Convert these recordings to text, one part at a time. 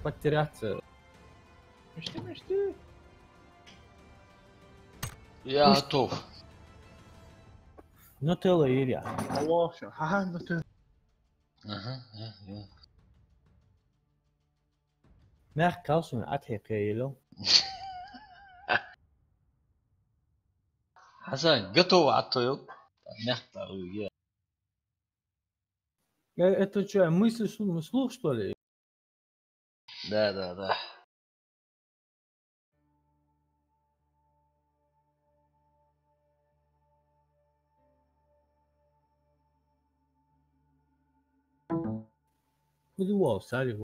потеряться. Мечты. Я готов. Нутелла или я. Аллах, ага, ну ты. Ага. Merk kalsın atayım. Хасан, готов, а то yok. Мягко я. Это что, мысли слух, что ли? Да. Буду вау, сари.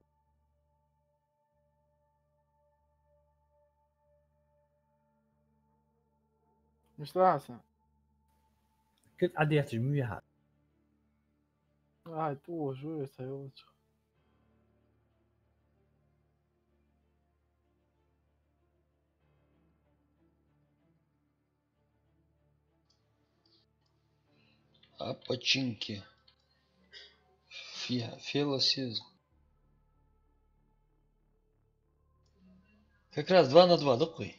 مش راسه. كنت عادي تجميع هذا. تو شوية سيوت. А починки. Филосизм. Как раз 2 на 2, да, кой?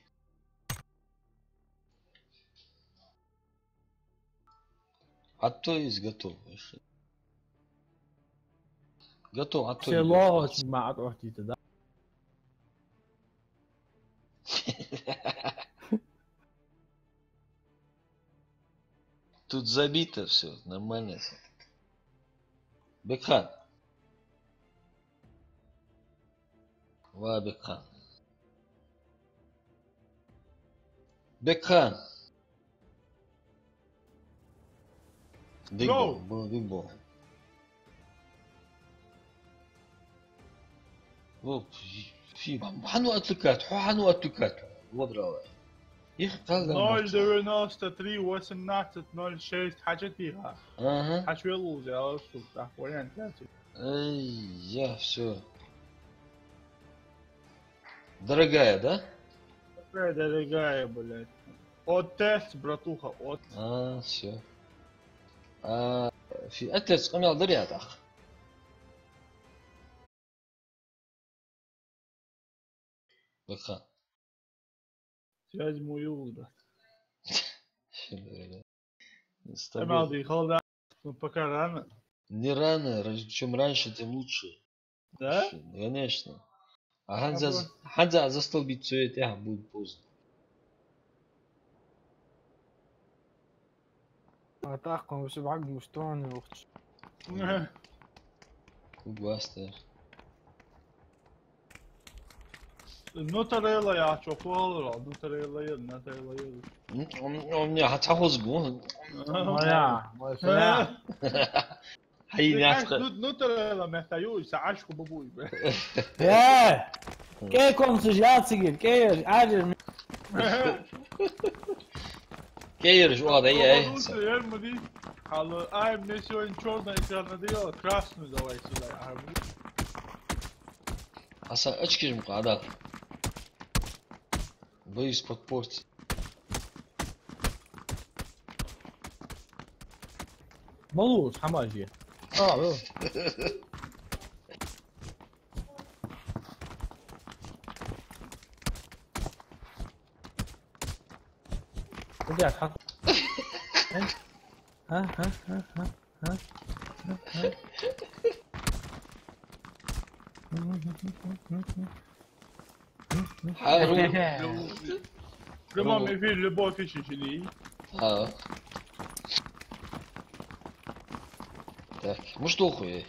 А то есть готов. Готов, а то Все лохот мع روحتي تدا. Тут забито все, нормально. Бекхан. Ва, Бекхан. Бекхан. Бигбол. حنو أتلكات حنو أتلكات وضروا يخ قال 093 وسنات 06 حاجة فيها. اها حشوي لوزي على السلطة وين كاتب. اي يا все. Дорогая, да? Какая дорогая, блядь. От тест, братуха, от. все. في أتلس قميل دريات أخ. بخا. Связь мою, да. С Тамади, холда. Ну пока рано. Не рано, чем раньше, тем лучше. Да? Конечно. А Ханза застолбить все это будет поздно. أعتقد مش بعقد مشتوني وقت. Кубастер. النوتريلا يا شوفوا النوتريلا يل. Он меня هتحوزقه. Моя. حيني أعتقد. نوتريلا محتاجوش ساعشكم بابوي. ايه كيكم سجاد سجل كير عاجل. Кейр واضح ايه. نوتريلا دي على ايم نسيون чёрная интернет красную давай сюда. Hasan очки жму قاعدة. Боюсь подпортить. ملوش حماجي. رجعت حط. ها. Prima mi figlio poi fece lì. Так, ну что хуй?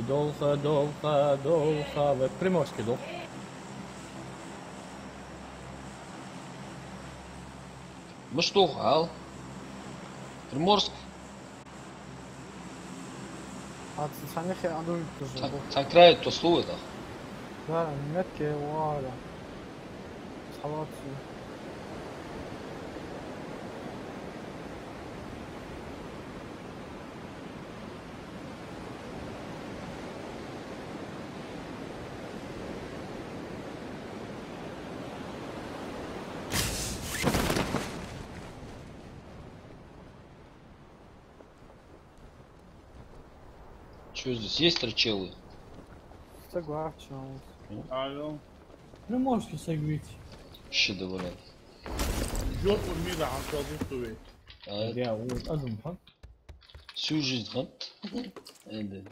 Долго, Приморский дол. Ну что, Ал? Приморск? هتصنخي عدو التجربة. Санкрай то слово да? لا متكي ولا. صحواتي. Что здесь? Есть трачелы? Согласен. Алло. Приморский сагвить. Şişede böyle. Жопу мира автобусовый. Evet. Я вот одум хан. Sürücü kan. Evet.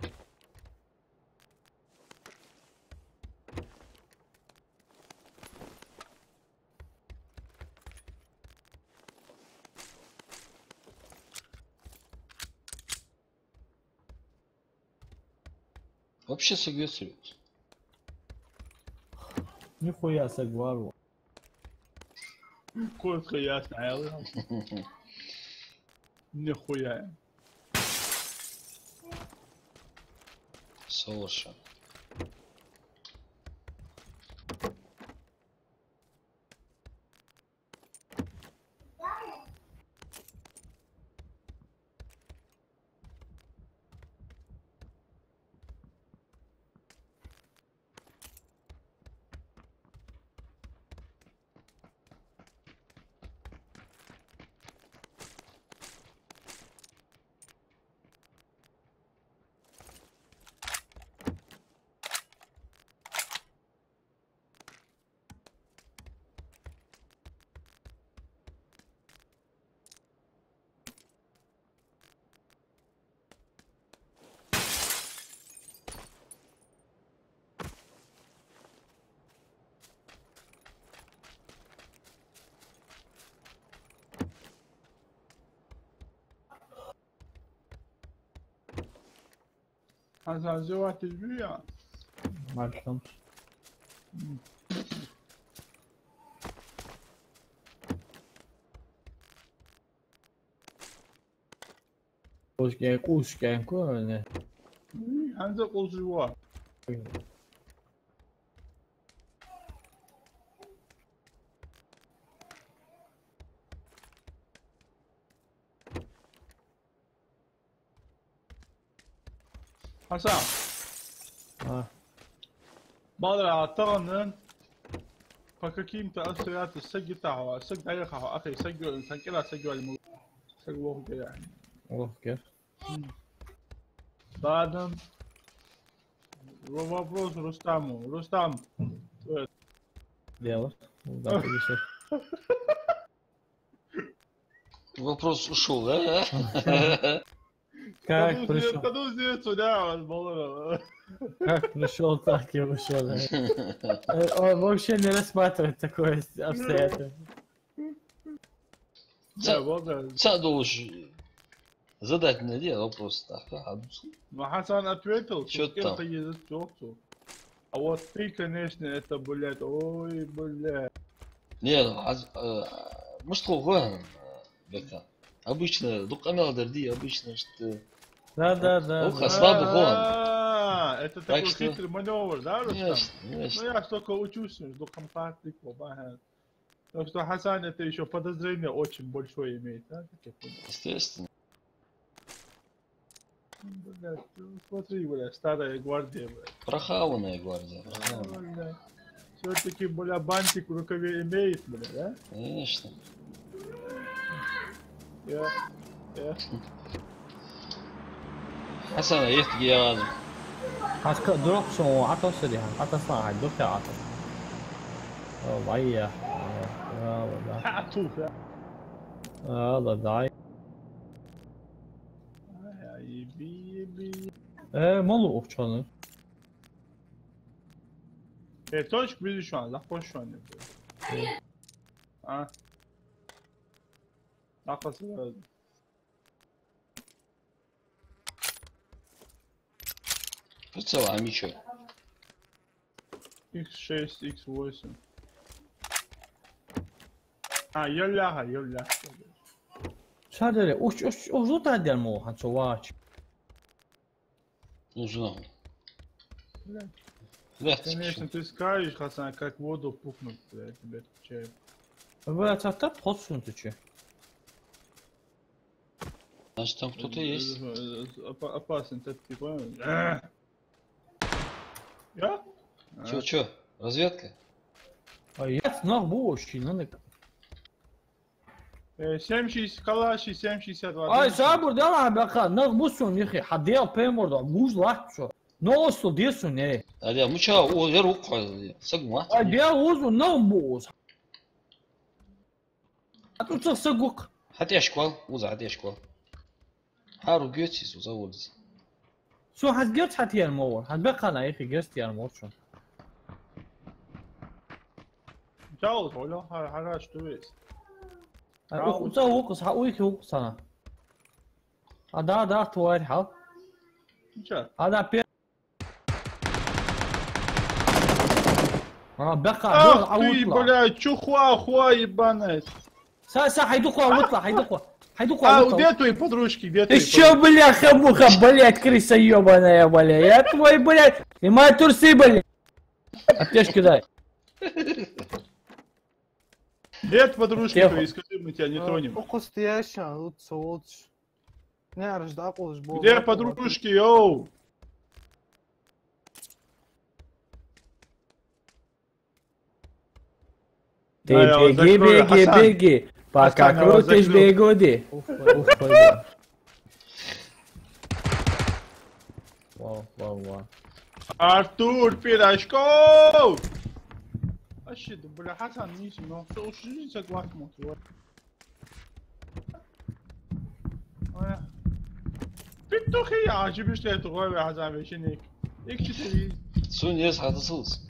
Вообще согласуюсь. Нихуя сагвару. Коротко ясно, алло. Нихуя. Совершенно. Hasan Zevat ya. Başlamış. Kuş gel koyne. Hanza Kozluva. Hasan. Ha. Badra Ataran'ın Pakakim ta asriyat السجل تاعها السجل دايخها اخي سجل سجلها سجل سجل وقت يعني Oh gel. بعدم вопрос Рустаму. Рустам. Дело. Да, повесил. Вопрос ушел, да? Как пришел? Каду сюда, баллон. Как пришел, так и вышел. Он вообще не рассматривает такое обстоятельство. Да, вот. Должен задать мне дело вопрос. Так, Но Хасан ответил, Чё что там? это едет тёлку. А вот ты, конечно, это, блядь, ой, блядь. не, может, какой бека. Обычно, ну, канал Дарди, обычно, что... Да. Ух, слабый гон. Это такой что- хитрый маневр, да, Рустам? Конечно, Ну, конечно. я ж только учусь, жду компактик, так что Хасан это еще подозрение очень большое имеет, да? как я понял. Естественно. Блядь, ну, смотри, блядь, старая гвардия, блядь. Прохаванная гвардия. Прохаванная. Все-таки, бля, бантик в рукаве имеет, бля, да? Конечно. Я. Hasan, يفتقي يا غازي. Haska drop son atası diye. Atasına hay dur ya atas. Oh vay ya. Valla. Hatuf ya. Valla dai. Ay, bir. Malı okçanı. Точек bizi şu an, boş şu an yapıyor. Ha. Nakası lazım. Прицел, а ничего. X6, X8. Ha, yolla. Sadece o zuta der mu han çoğaç. Нужно. Блядь. Легче. Конечно, ты скажешь, Хасан, как воду пукнуть, я тебе отвечаю. Böyle çatta potsun tüçü. Значит, там кто-то есть. Опасен, ты понял? Я? Чё? Разведка? Я знал bu işini. 760 Калаши, 762. Ay sabır da lan baka. Nag bu son yıkı. Hadiye peyim orada. Buz lah şu. نوصل ديسو نه هذا مش هو غير وقع سقمة بيا وزو نوموس اتو تصقق حتى اشكال وزع حتى اشكال حارو جيتسيس وزولز شو حتقلت حتى المور حتبقى انا يا اخي قست يا المور شو جاوز ولا حاجة اشتويس وقص حقويك وقص انا هذا تواري حق مشا هذا بي بقى دول اخي عوطلع بلا شو خوا يبانت سا حيدقوا عوطلع حيدقوا عوطلع где твои подружки, где твои еще, бля, хамуха, блядь, крыса ёбаная, бля, я твой, блядь, и моя турсы, блядь. Аптечку дай. Где подружки Тихо. твои, скажи, мы тебя не тронем. Фокус тиешан, лучше. Не, рожда кулыш был. Где подружки, йоу? Ты Да, я вот беги, закрою, беги, Хасан. беги, пока Хасан, я вот крутишь закрою. бегуди. Вау. Артур Пирожков! Вообще, да, бля, Хасан, низко, но что уж жизнь согласен, вот. Петухи, я عجبش لي تغوي يا حسن شنيك. اكشتري. سون يصحى تصوص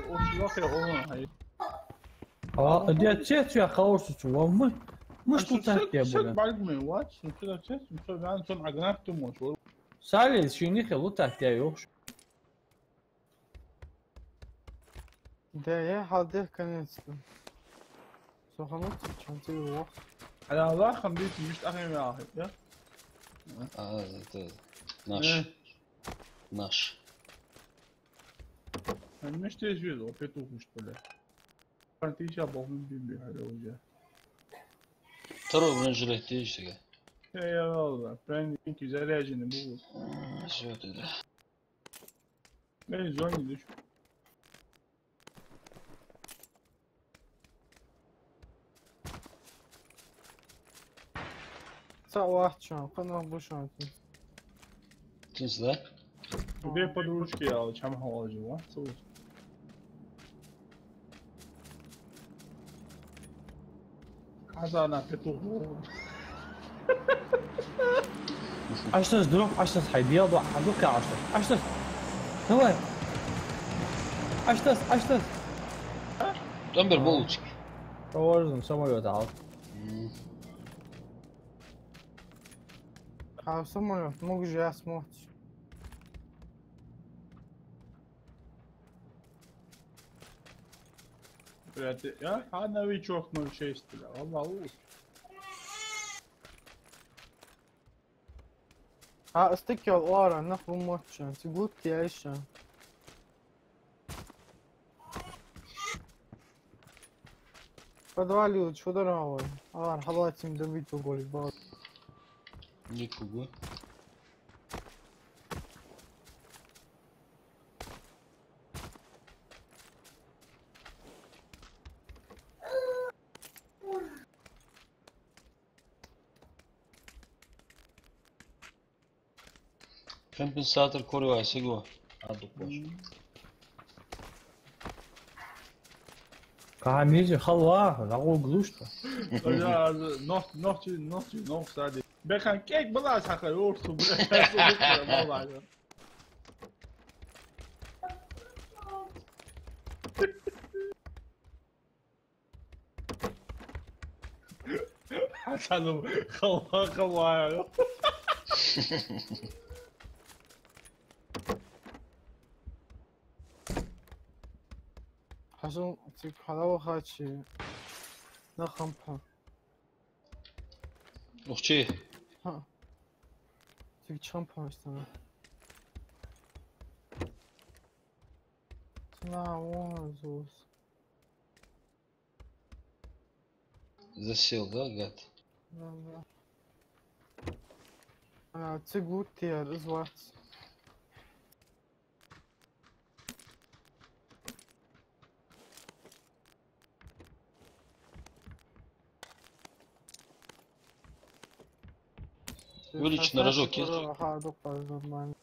وش واخي غونا هاي. اه دي تشيت يا خوش والله مش تطاك يا شو بولا بعد من وات شو كذا تشيت شو يعني شو عقنات تموت. سالي شيني خلوتك يا يوش Да, я халдех конец. Сохрануть, чем ты его. على الله خمديت مش اخي يا اخي يا. это наш наш مش تجوز وبيتوه مش طلع. انت شابه من بيبي هذا وجه. второй бронежилет ты себе يا والله فرانكي заряженный был. что это لا زوني ليش. واحد شان قناه بوشان تنسى да Где подружки, я чем холодил, а? Хазана петух. اشتس دروب اشتس حيبيض حدوك يا اشتس давай اشتس Томбер булочки Провожен самолет out. А самолет, мог же я смотреть. Я новичок 06, бля, والله. استكي الورا نخبو موتشان تقول تعيشان подвалил, что дорогой. А, халатим добить уголь, бал. никого компенсатор курва сиго аду пош Камизи халва, рагу глушта. Ja, nog staat dit. Ben gaan kijk, belaas gaan gehoord. Hasan gewoon. حسن تك حلاوة خاتشي نخمبها Ухчи ها تك شامبها استنى تنا وازوس засел да гад لا انا تقول تيار ازوات Уличный рожок есть? ها دوقة نورمال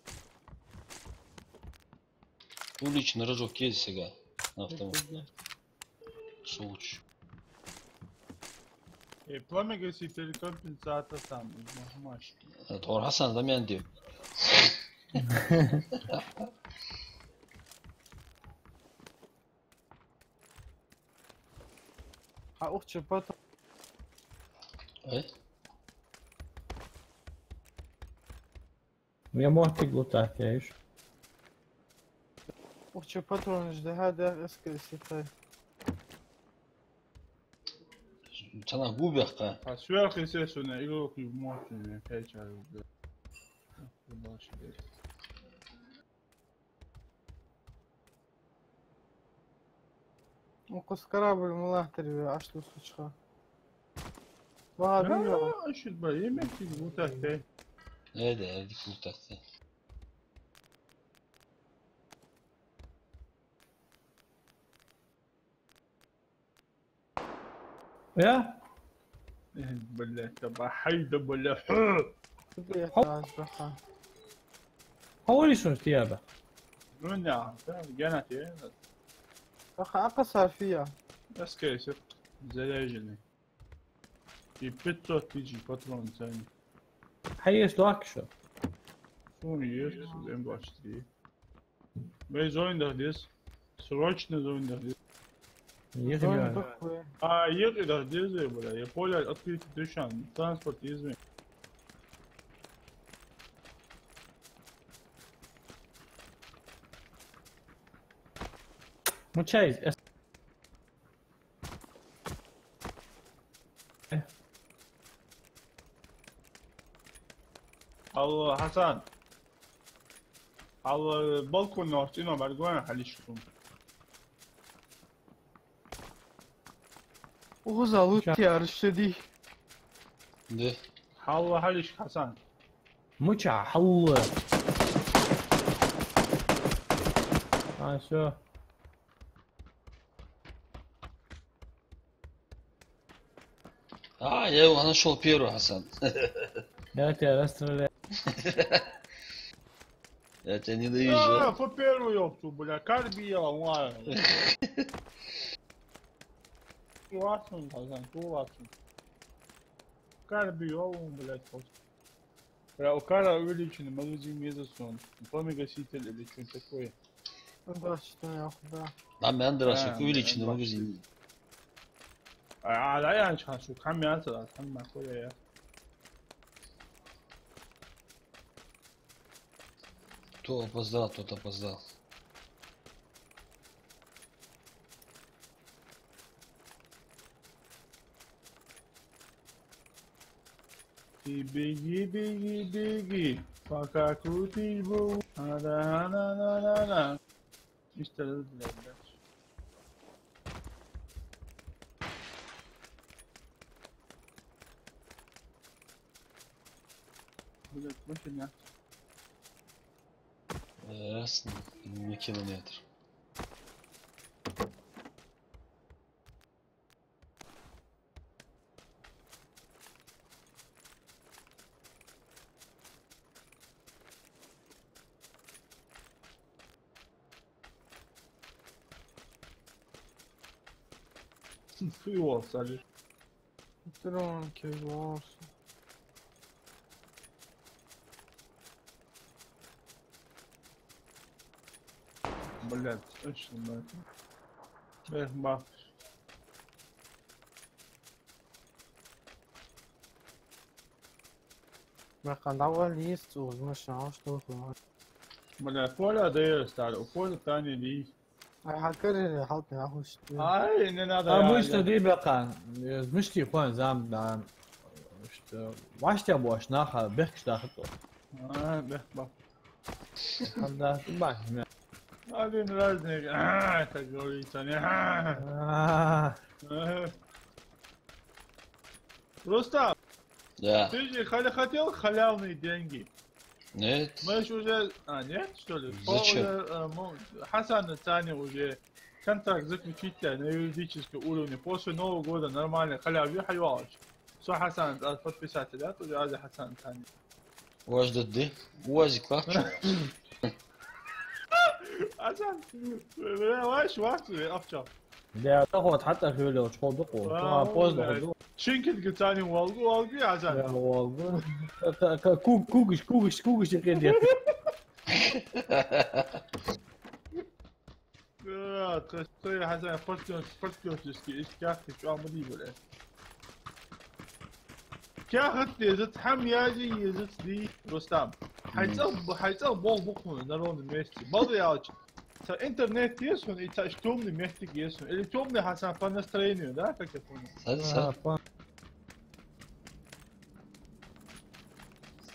Уличный рожок есть сега на автомат. Соуч. Пламя гаситель компенсатор там, маш. Тор Хасан да мен дип. أختي بطل Ай? Я мог лутать, я ищу. أختي بطل هذا أسكر سيتاي Sana gubekka. А сверху, естественно, игрок и мощный, печаль. وقص كرابل ملاحتري عشتو سوشخا وهذا Aşırı böyle yemek gibi bu tahta. Nerede erdik bu taktı. يا بالله تبع حيدة بالله حولي شنو ثيابه من يا جنات يا أقصر فيها بس كيسر زلاجل يبتو تيجي باترون ثاني حيش له اكشن شو يس زين باشتري ما زوين ديس سروچنا زوين ديس يغني يقدر ديز ولا يقول الاطفال تدشان ترانسبورت يزمن متشايز الله حسن على البالكون نورتينو برجوانا حليشكم وغزا لوتي أرشدي De. حاول حليش حسن متشع حل شو Ya ana şol Piero Hasan. يا ترى Ya te не доезжай. по первую ёпту, бля, карбия, ладно. Классно, Хасан, классно. Карбия, блядь, просто. Бля, у кара увеличенный магазин мезосон. Пламя гаситель или что-то такое. Да, что я худа Lan ben de rastlık увеличенный магазин. لا يعني شو كم ياسر كم ما كويا То опоздал, тот опоздал. беги, беги, беги, пока крутишь бу. На. Мистер, блядь. Блядь, машина. Раз на километр. Фиол, садишь. Тронки, волосы Блядь, точно, блядь. Эх, бах. ما كان أول ليست ومش عارف شو هو Блядь, поле дает, старый. Поле тани ли. حكر حطني أخوش Ай, не надо. обычно ребята мышки хон зам да что ваштя бош наха бехштахто Эх, бах. когда бах Один разник. Так говорится, не. Просто, Да. ты же хотел халявные деньги. Нет. Мы же уже... нет, что ли? Зачем? Хасан Тани уже контракт заключить на юридическом уровне. После Нового года нормально халяв يحيواش. Что Хасан подписать, да? Тоже Ази Хасан Тани. Уаз дадды. Уазик лак. حسن واش افشار لا تاخذ حتى في لو شو دقو ما بوز دقو شنكت قلت ثاني والقو يا حسن يا والله كوكش كده تخيل حسن فرتكوتسكي ايش كاختك شو عملي ولا كاختي زت حم ياجي زت دي رستم حيتصب بول بقون نرون الميستي بضي ياج انترنت يسون ايتا اشتومني ميستيك يسون اللي تومني حسن فنسترينيو ده كيفون Sad.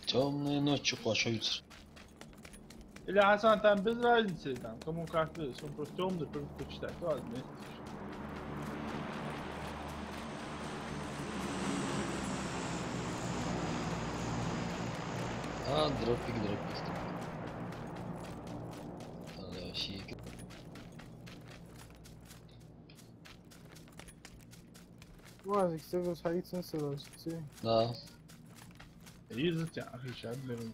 Темная ночь, плачу ютр. اللي حسن تام без разницы там кому как ты сон просто темный предпочитать ладно А, дропик. Вообще. Mas que você sair sem celular, sim. Да. يزت يا اخي شاب من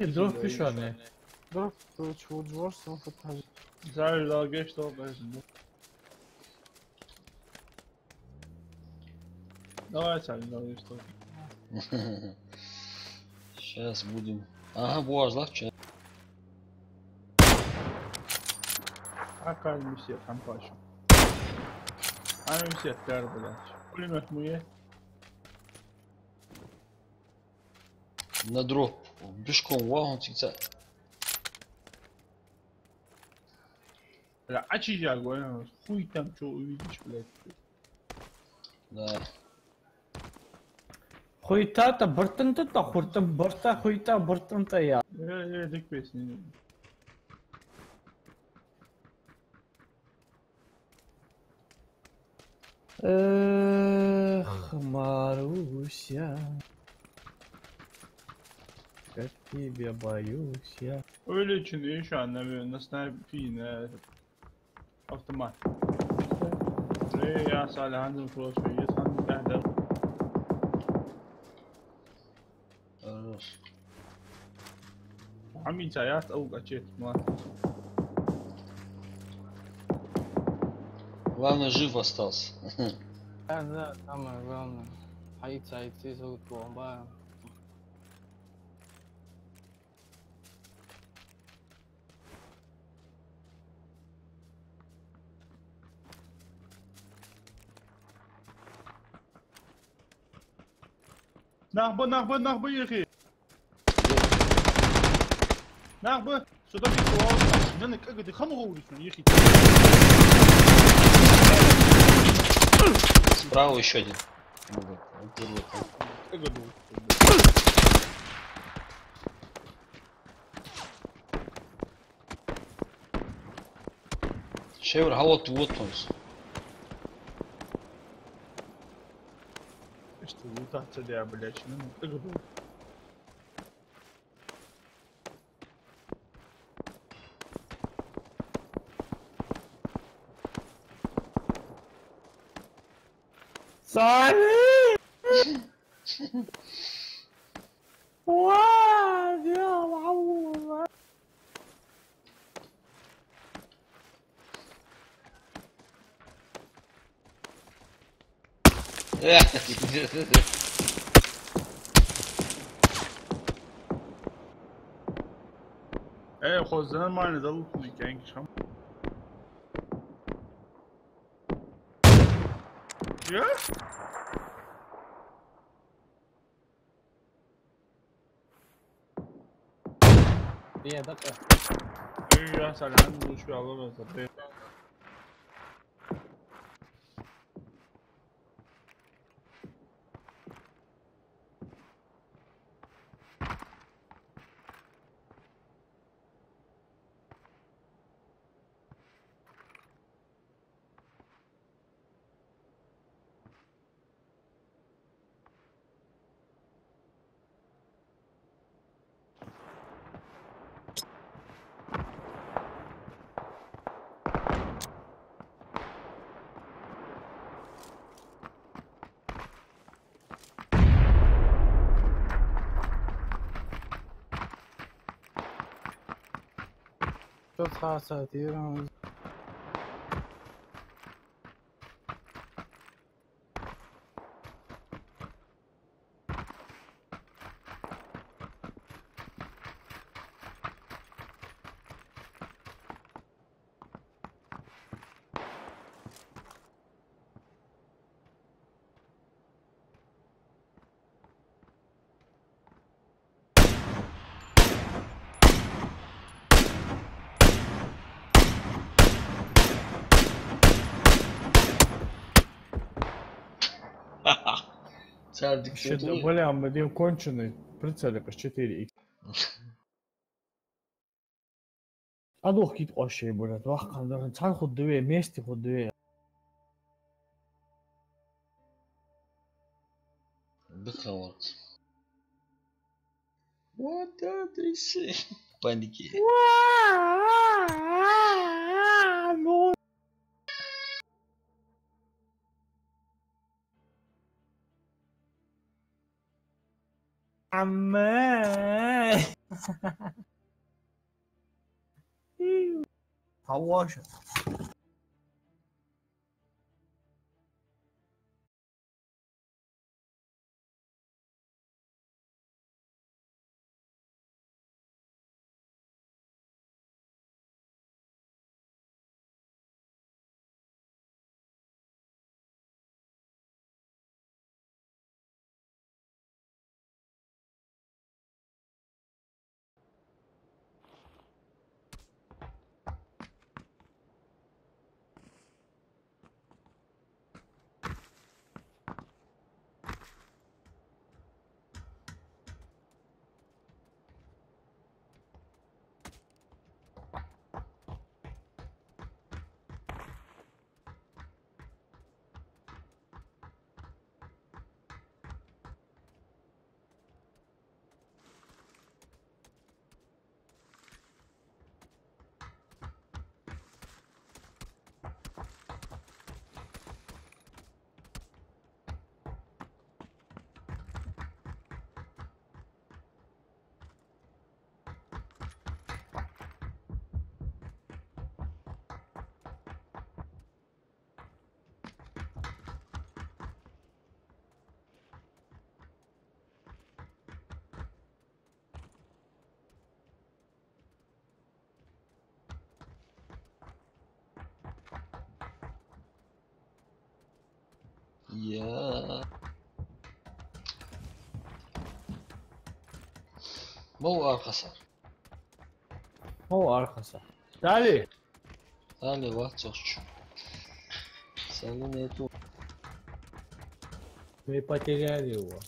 الدروب في شو يعني Дров, то чего джорс, он подхожит. زعل لا جيش تو بس لا يسأل لا جيش تو Сейчас будем. Ага, буаз лахча. حكى المسير حنفاشو انا مسير تعرف بلاش كل محمية На дроп. Бешком вагон тикца. لا عشي جاكو انا خوي تم شو يجيش بلاك Да. خويتا برتن تا خورتم برتا خويتا برتن تا يا ايه ديك بيسني اخ ماروسيا как тебя боюсь я öyle için iyi şu anda bir nasıl fiyine otomat يا صالح عندهم فلوس كويس عندهم تهدر Хорош. عمي سايات او قشيت ما Главное, жив остался. Да, самое главное. Хайцы зовут бомба. نخبه يا اخي نخبه صدق الكوار انك اقعد خمغوا يا اخي Справа еще один. اقعدوا Шевер, вот тонс. ايش تسوي تحت سديع بلاش اقعدوا صالح واد يا معوض ايه خوزنا ما نزلوا في كان شام يا هي دقة ايه يا سلام عنده شوي الله يصبر شفت اساطير. Царь Ще диктатуры. бля, один конченый прицелик с 4х. Адох гит ошей бля, вах кандар цар худдве, мести худдве. Быхават. Вот это и все. Паники. Ну, амэ. Хаваш. Я. Мол арқасы. О, архаса. Дали. Дали ватсоч. Сали нету. Мы потеряли его.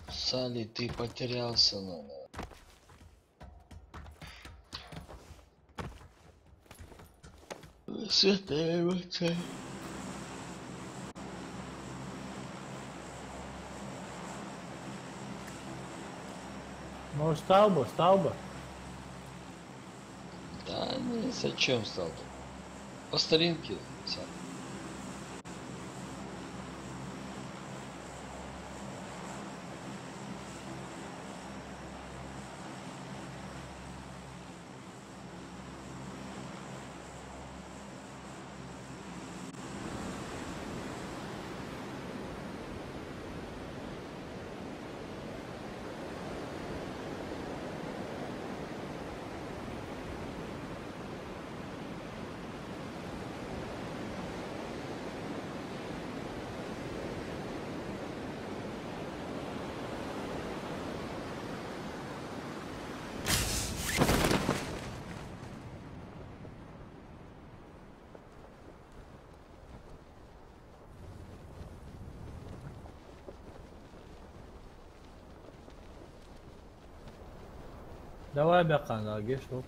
Сали, ты потерялся, надо. Святая Отца. Может, стал бы, стал бы. Да не, зачем стал тут? По старинке, сам. Давай бякан, аге, шо.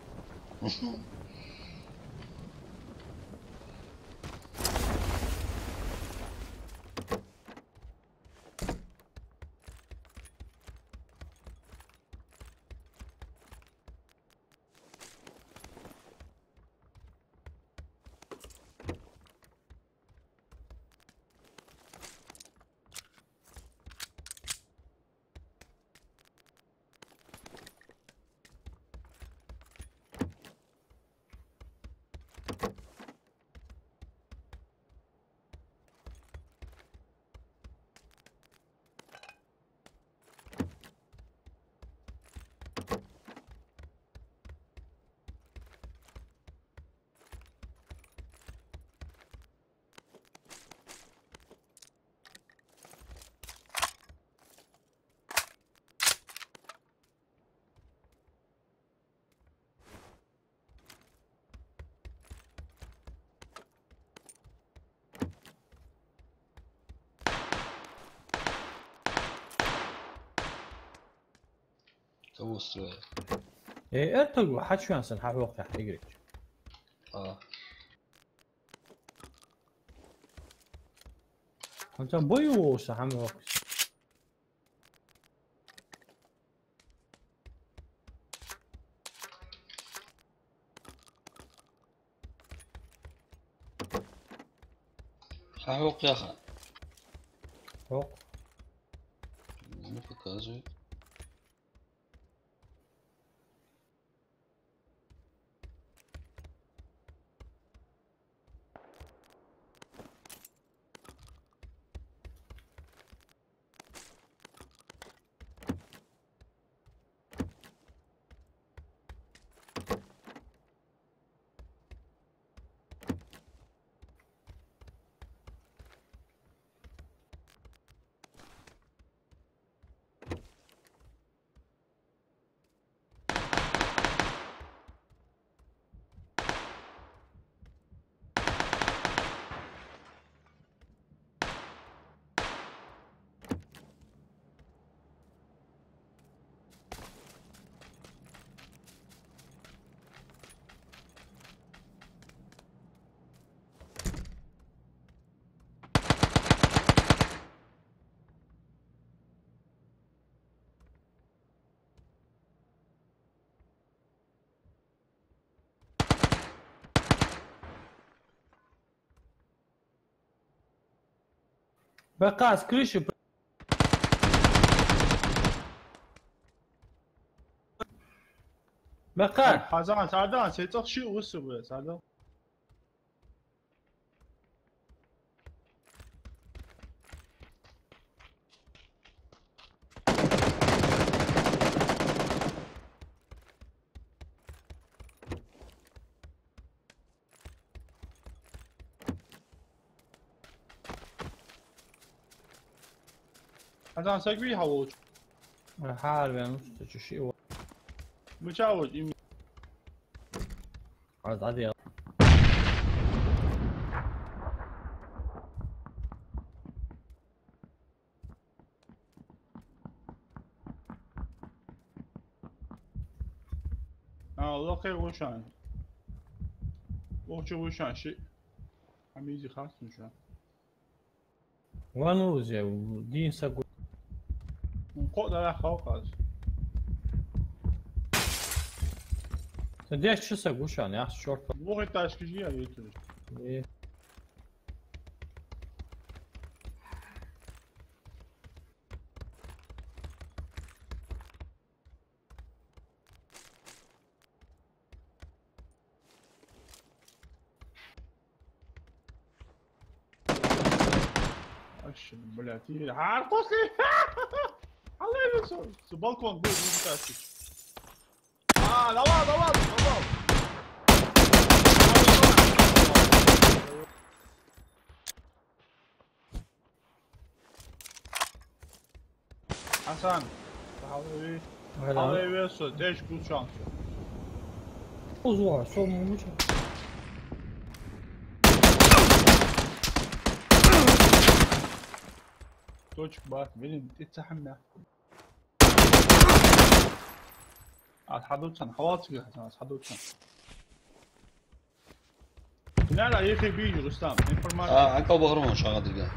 Кого стреляет? ارتقوا حد شو ينسن حق وقت تحت يقريك انت بويو سحم وقت Хавок я ха. فوق Не показывает. بقاس كلش بقاس حزان سعدان سيتوخ شي وسو سعدان حزان سكبي هوج حال بين نص شيء مشاوج يمين عادي لقي وشان وشان شيء عم يجي خاص وشان ونوز يا دين سقو نقود على خوقاز ليش شو سقو شان يا شورت مو غير تاشكيجية يوتيوب ايه اش بلاتي عارفوسي الله ينصر بالكون بيت متاسف لواط حسن حاولي يوصل ايش قول شانس وزوار شو مو توجك بات بين تتحمل حدوتشان حواطك حسن حدوتشان لا يخي بيجي رستم انفورماتيك عنكو بغرون شو غادي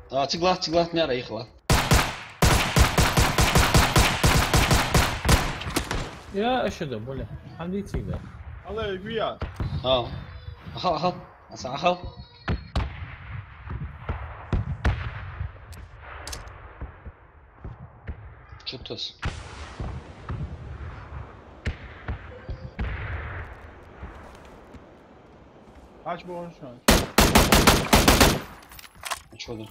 تقلات نارا يخلا. يا اشهد ولا حمدي تقدر الله يبيات أخل أخل شوتس Aç bu onu şu an. شو ده؟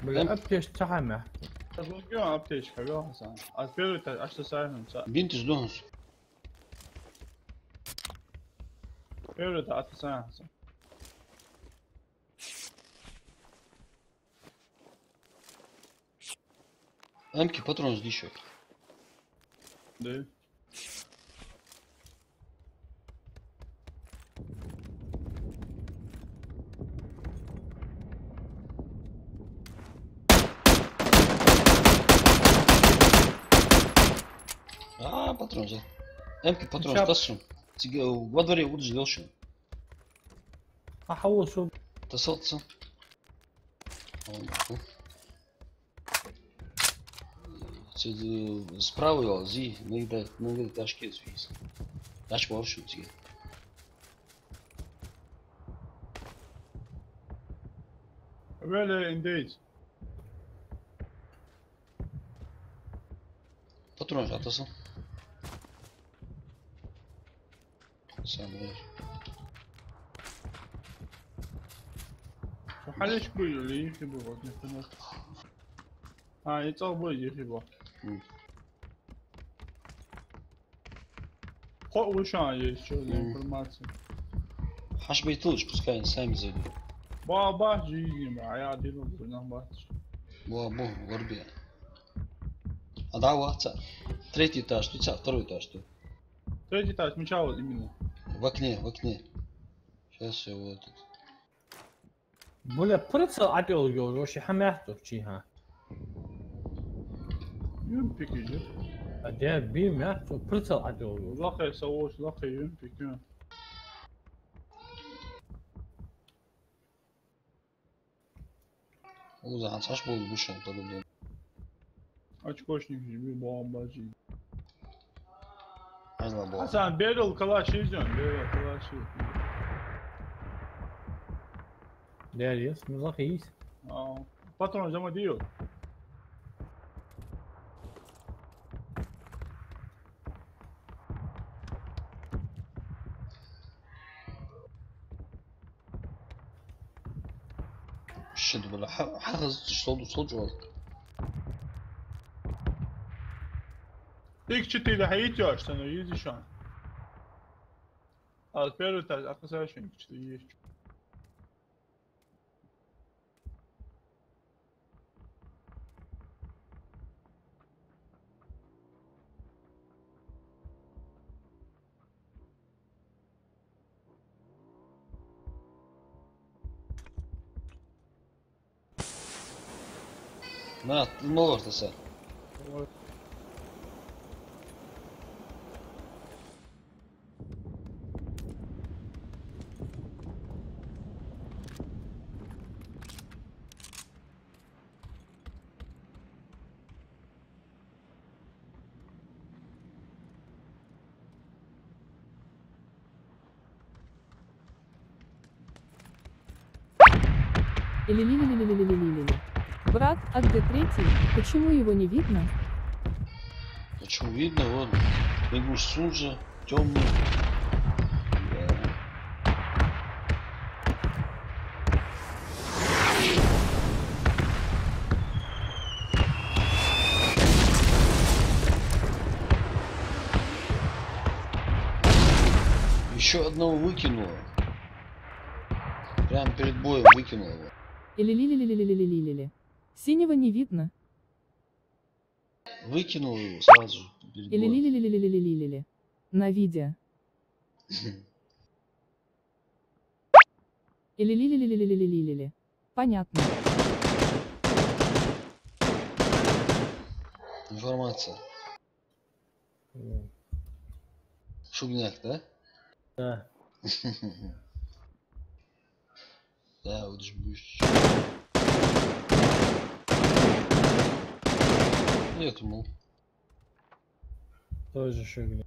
ولا ابتش تحمى Tabii ki apteş kavga Hasan. Az bir açtı sayın. بنت زدونس Böyle de atı sayın Hasan. أمكي باترونز دي شو Değil. патрон взял. Эмки патрон Чап. тасшим. Во дворе удаж делшим. احول شو Тасался. Справа его, зи, нигде ташки свис. Таш боршу зи. Really indeed. Патрон атасы. Sen ver. شو حالش بيو اللي يخيبوا بطني خناك. يتصابوا يخيبوا. خو وشان يشو الانفورمация. Хаш бейтулыч, пускай они сами зайдут. Бабах جيجي مع يعدلوا بنامباتش. Бу, в горбе. А да, отца. Третий этаж, тут второй этаж, тут. Третий этаж, мечал именно. В окне, в окне. Сейчас я вот тут. بولا بريتسل عدو يقول وش حماته شيها ينفك يجي. ده بي ماته بريتسل عدو يقول لقي سووش لقي ينفك. Уза, ансаш был вышел, подумал. Очкошник جيبي بامباجي. Азла был. حسن بيرل كلاش يجون بيرل كلاش. داريس من رخيص باترون جمع ديو. شد ولا حغز صوت جواز. İlk çıtıyla hayit yaştan o yüzü şu an. Az bir tane arkadaşlar şu çıtı yiyor. ما المور تسا. Или-ли-ли-ли-ли-ли-ли-ли-ли. Брат, а где третий? Почему его не видно? Почему видно? Вот. Бегу сужа, темный. Еще одного выкинула. Прямо перед боем выкинула его. Или-ли-ли-ли-ли-ли-ли-ли-ли. Синего не видно. Выкинул его сразу же перед боем. Или-ли-ли-ли-ли-ли-ли-ли. На видео. Или-ли-ли-ли-ли-ли-ли-ли-ли. Понятно. Информация. Шугняк, да? Да. Да, вот же будешь. Нет, мол. Тоже шагли.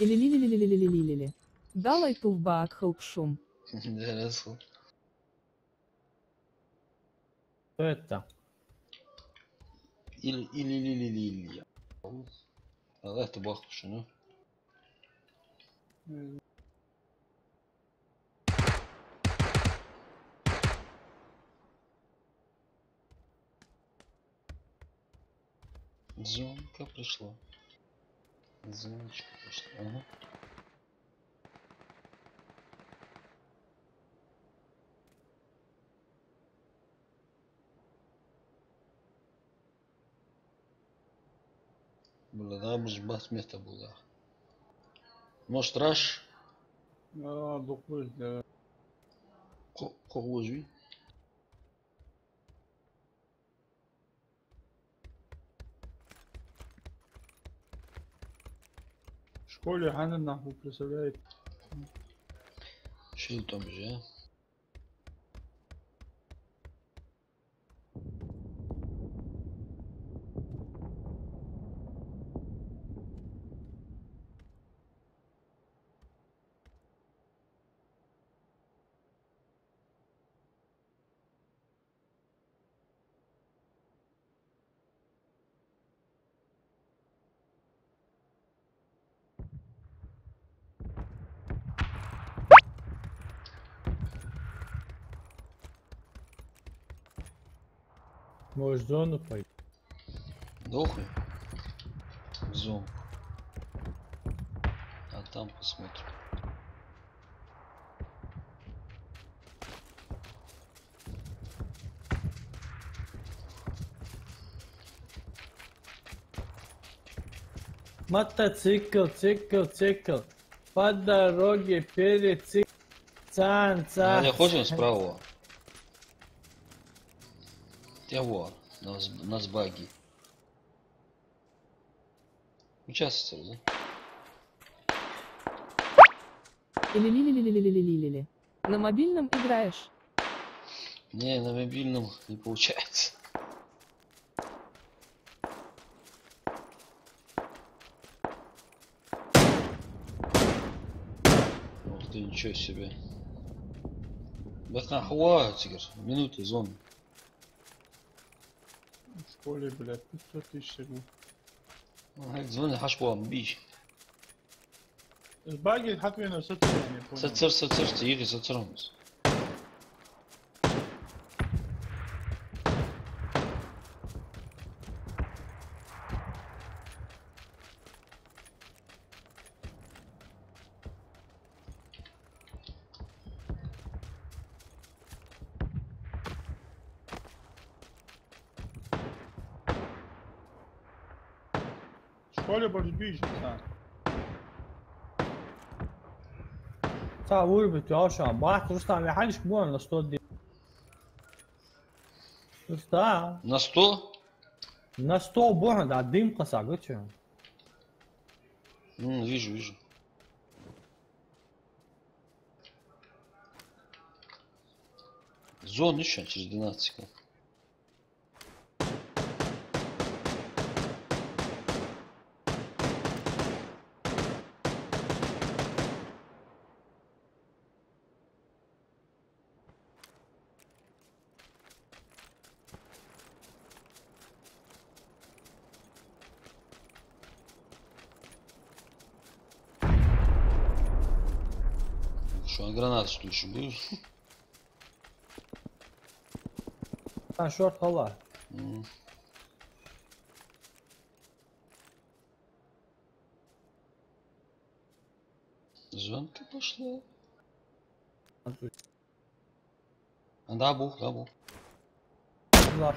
Или-ли-ли-ли-ли-ли-ли-ли-ли. Далай тувбаак хылкшум. Да, расход. Кто это? Или. А это бахуша, ну? Звонка пришла. Звоночка пришла. Ага. Бля, да, бах место было. Может, раш? dokuz. Кого живи? школе Ханна нахуй, представляете? Шили там же, а? Можешь в зону пойти. Дохуй. В зон. А там посмотрим. Мотоцикл, цикл. По дороге перецикл. Надя, ходим справа. Того, нас баги. Участвуйте, да? Или-ли-ли-ли-ли-ли-ли-ли-ли. На мобильном играешь? Не, на мобильном не получается. Ух ты, ничего себе. Бахан хава, тигр. Минуты зон. В школе, блядь, 500 тысяч шагов. Звони хашбуам биш. Баги хатвена сатыр, я не понял. Сатыр, тигр, сатырмыз. В школе больше бишь, да. Sağ vur bitiyor şu an. Bak Rustam ya haliş bu arada sto değil. Rustam. На 100? На 100 бона да дымка сагычу. Вижу. Зон еще через 12 секунд. Что, а гранаты что еще будешь? Sen short hala. Звонка пошла. Да, был. Uzak.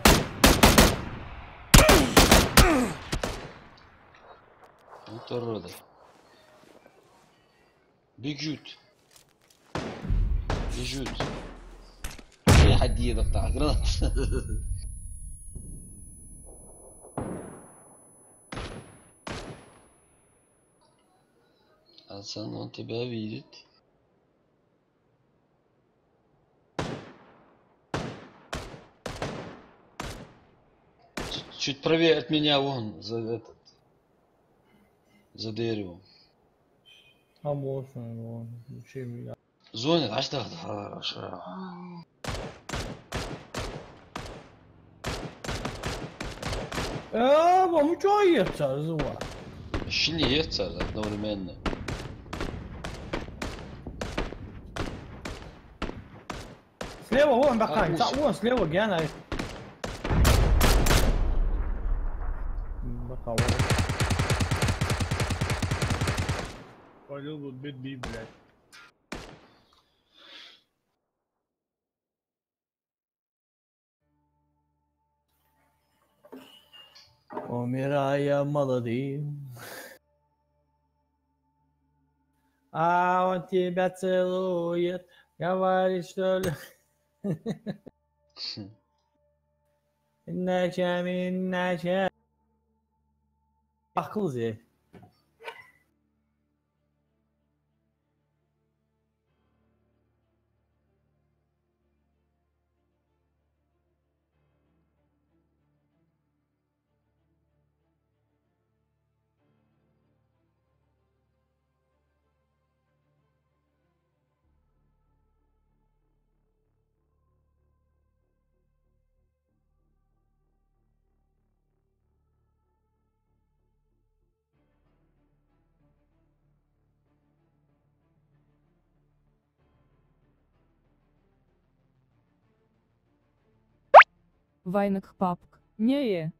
Вот рода. Бежут. حد يقطع جرانات. Асан, он тебя видит. Чуть правее от меня вон, за деревом. Ha olsun o. Bir şey mi ya? Звонит, а что хорошо. Bu çok iyi yapacağız o. Şimdi ехать одновременно. Слева вон бакай. Вон слева гена. Бакай. Полил вот бит би, блядь. Умирая молодым. А он тебя целует, говорит, что ли. Иначе. Akıl ye. Вайнак папк. Не.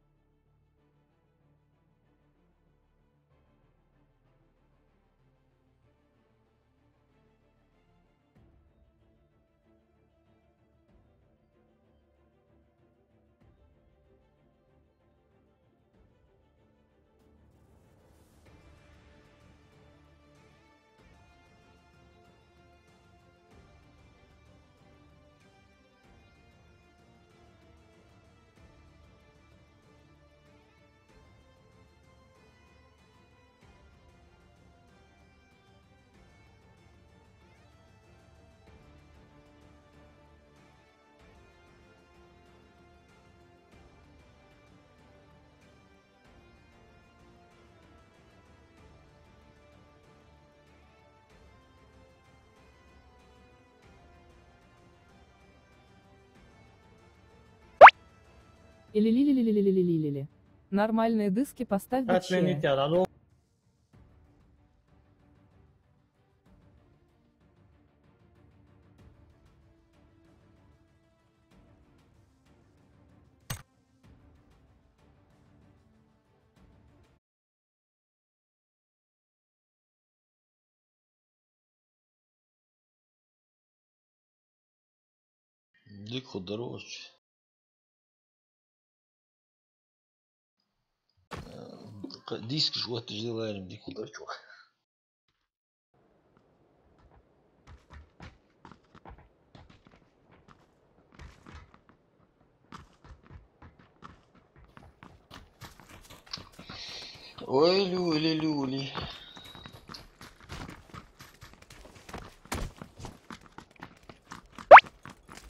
Или. Нормальные диски поставь Отменить биче. алло. Дико дорожче. Диски ж вот желаем дико дорожче. Ой, люли.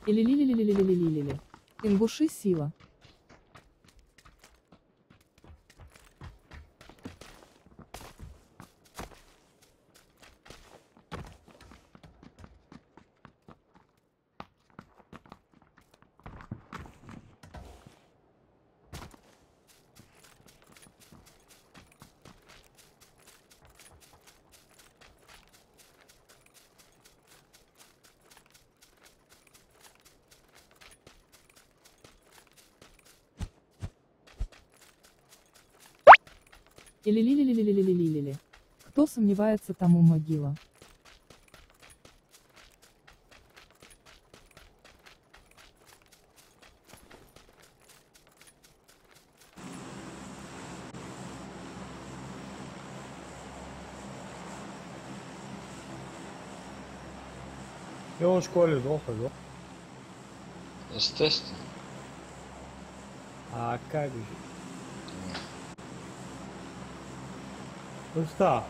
Или. Ингуши сила. Или. Кто сомневается, тому могила. Я в школе плохо, да? Естественно. А как же? Устав.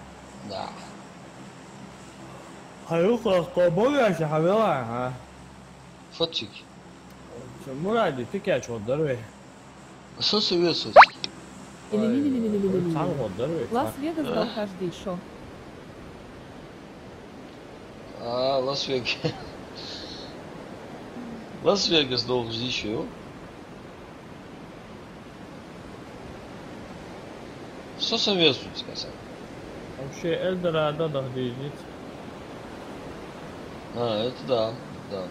Да. هيخلص قبولك يا حبيبي ها Фотик. مرادي تكاش والدروي Что советуете? Или. сам والدروي Лас-Вегас дал каждый шо. А, Лас-Вегас. Лас-Вегас долго еще. Что советуете, сказал? вообще Эльдорадо доходит. А, это да, да.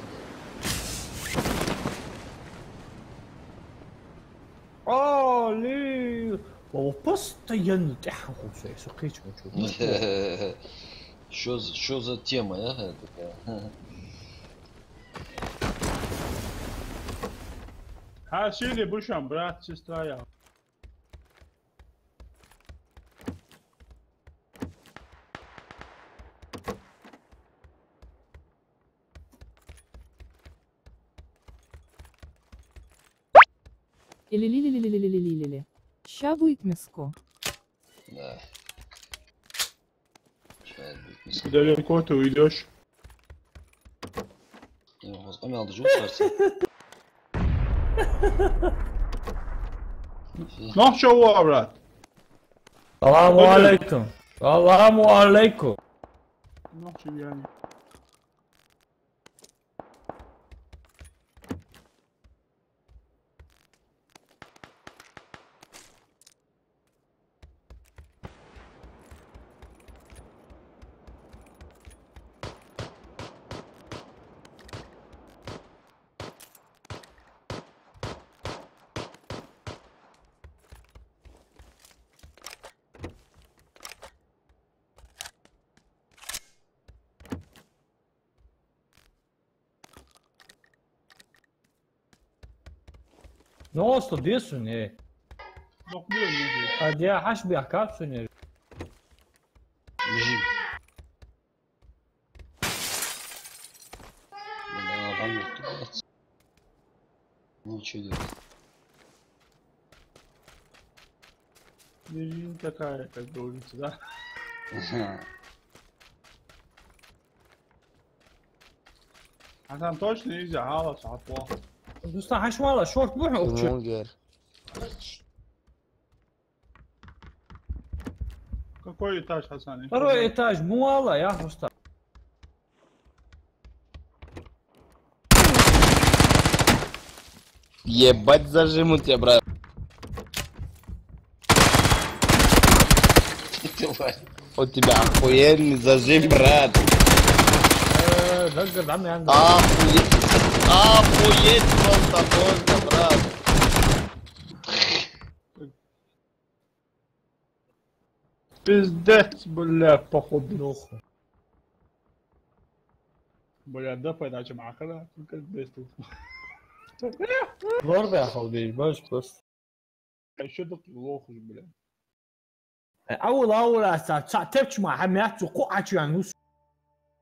ليه هو постоянно тяху все сукич мучу Что за тема, такая? حاشيلي بوشم برات شسترايا. Или. Ща будет мяско. Да. Сейчас будет мясо. Далеко ты уйдешь. Помял даже сердце. Ну что, брат? السلام عليكم السلام عليكم Ну что, я не. Nossa, disso, né? Nog meer niet. A dia hasbi a kapsu, né? Bejim. Bunda adam yoktu. Evet. Ne uçuyor? Бежим такая, как говорится, да? А там точно нельзя, галас, عطوة. Dostlar hash valla short bu okçu. Мунгер. Какой этаж, Хасан? Второй этаж, bu valla ya dostlar. Ебать зажимут тебя, брат. Тварь. У тебя охуенный зажим, брат. దగ్గర dam yani. Охуеть. Охуеть просто можно, брат. Пиздец, бля, походу. Ноху. Бля, да, иначе махала, как без тут. Zor be akıl boş boş. Еще тут плохо, бля. أول أسا تبش مع حميات وقعت يعني نص.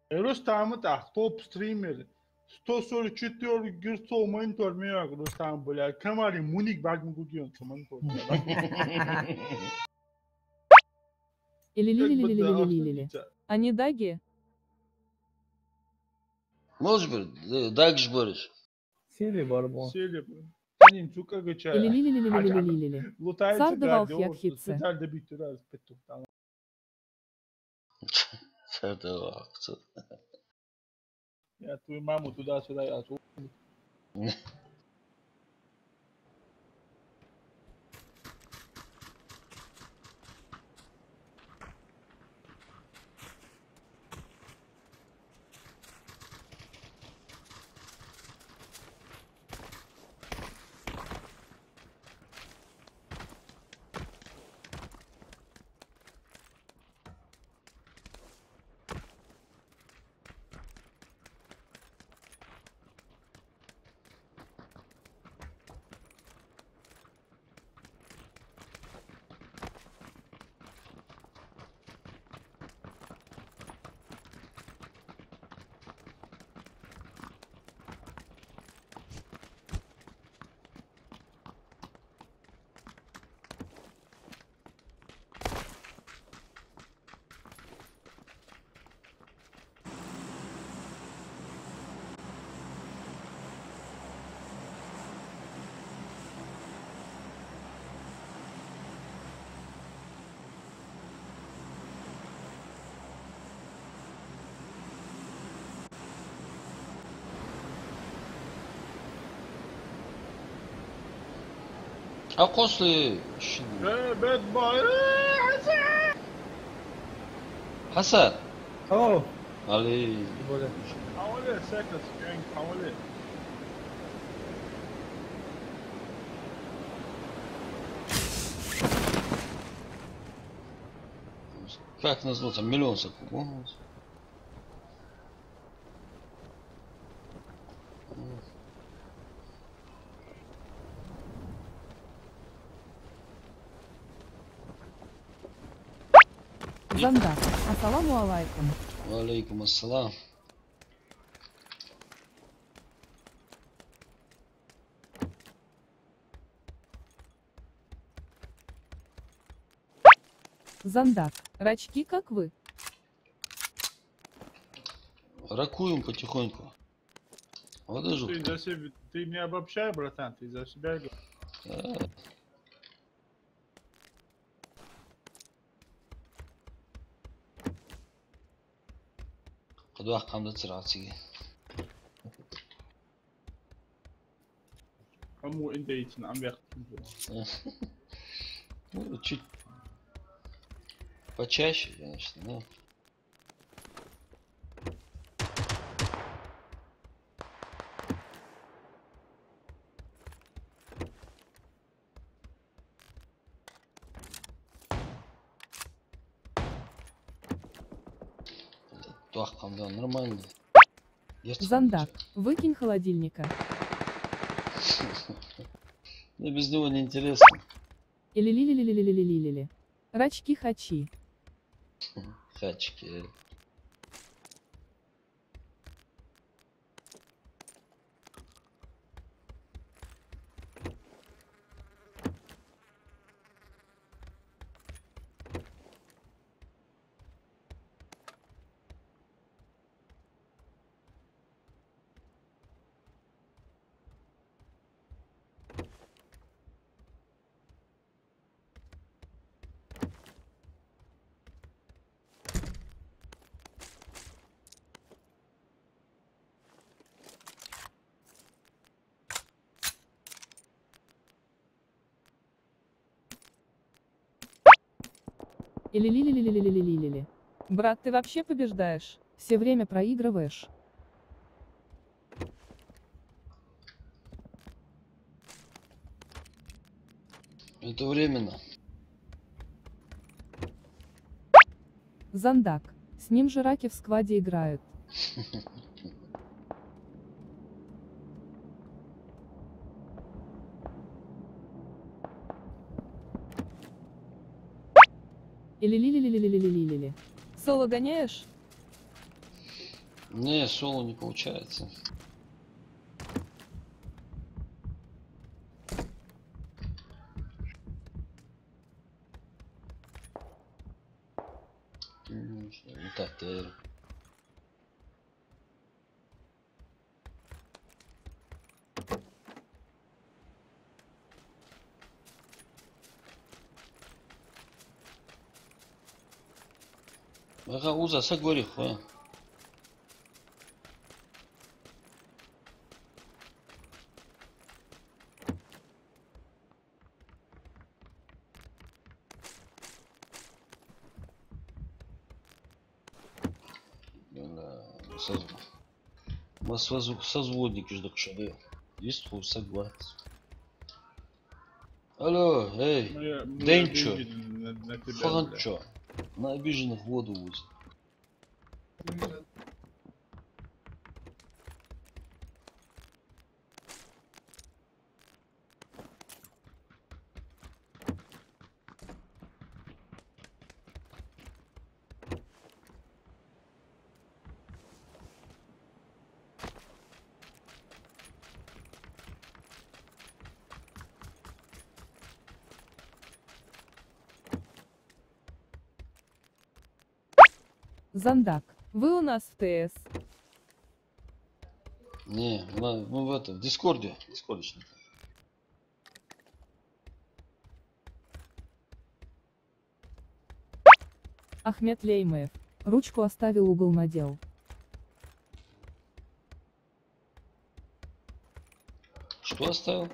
Рустам это топ стример. 144 герцов монитор меня, Рустам, бля. Камари Муник баг могу делать монитор. Или-ли-ли-ли-ли-ли-ли-ли. Они даги? Можешь быть? Дальше будешь. Sili var bu. Сели, Senin çok agıça. Или-ли-ли-ли-ли-ли-ли-ли. Лутается Сардавал гади, хьякхитсе. специально бить раз петух там. Ферде вакцı. Я твою маму туда-сюда, я тут. А после... Bad boy. Hasan. Oh. Ali. Böyle. Havale sekas, gang, havale. Как называется? Миллион закупил. Зандар. Ассаламу алейкум. Алейкум ассалам. Зандар. Рачки, как вы? Ракуем потихоньку. Вот даже. Ты за себя, ты не обобщай, братан, ты за себя говоришь. Куда камда цираци. Кому индейцы عم ياخذوا Ну, чуть почаще, конечно, но... Туахкамда нормально. Зандар. Выкинь холодильника. Мне без него не интересно. Или-ли-ли-ли-ли-ли-ли-ли-ли. Рачки-хачи. Хачки. Или-ли-ли-ли-ли-ли-ли-ли-ли. Брат, ты вообще побеждаешь? Все время проигрываешь. Это временно. Зандак. С ним же раки в скваде играют. Или-ли-ли-ли-ли-ли-ли-ли-ли. Соло гоняешь? Не, соло не получается. Так, ты... Ага, уза, сагори, хуя. Созводники ждут шады. Есть хуй согласен. Алло, эй, Денчо. Фанчо. На обиженных воду возит. Зандак. Вы у нас в ТС. Не, мы в Дискорде. Дискордочник. Ахмед Леймаев. Ручку оставил, угол надел. Что оставил?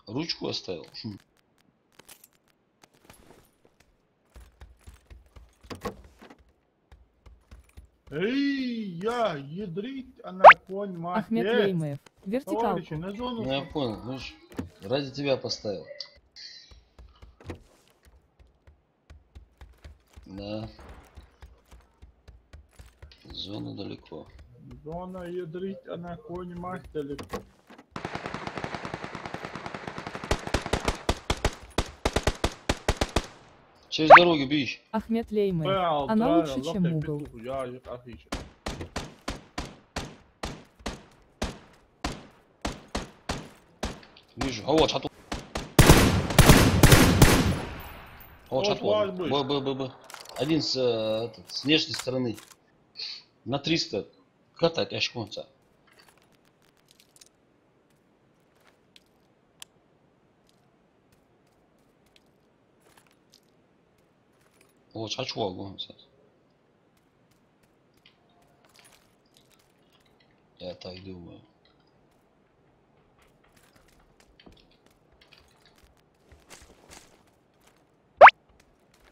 Ручку оставил? Эй, я ядрить, она конь мать. Ахмед Леймаев. Вертикал. Товарищи, на зону. Ну я понял, ну ж, ради тебя поставил. Да. Зона далеко. Зона ядрить, она конь мать далеко. Через дорогу бич. Ахмед Леймаев. Она лучше, чем угол. Вижу. О, чату. О, чату. Б. Один с внешней стороны. На 300. Катать аж конца. О, чачу огонь. Я так думаю.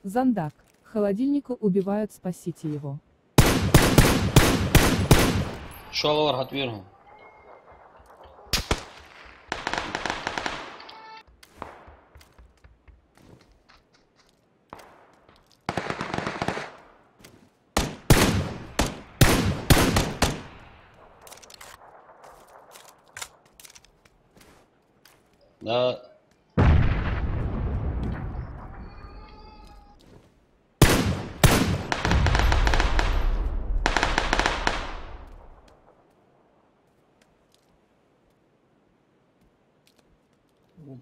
Зандак. Холодильника убивают, спасите его. Шалвар отвергнул. Да.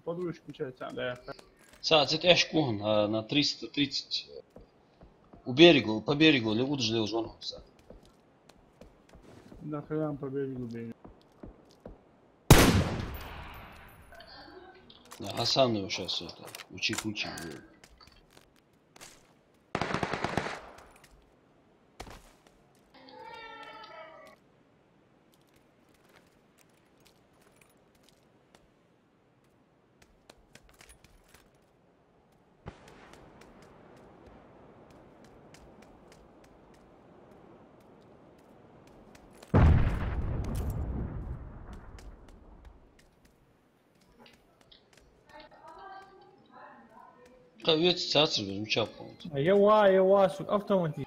Подружку часть, да. Садит Эшкун на 330. У берегу, по берегу, удержали звонок. Нахрен по берегу бегать. Хасан его сейчас это, учить будет. Ведь цацер замечал, по-моему. يوا شو автоматически.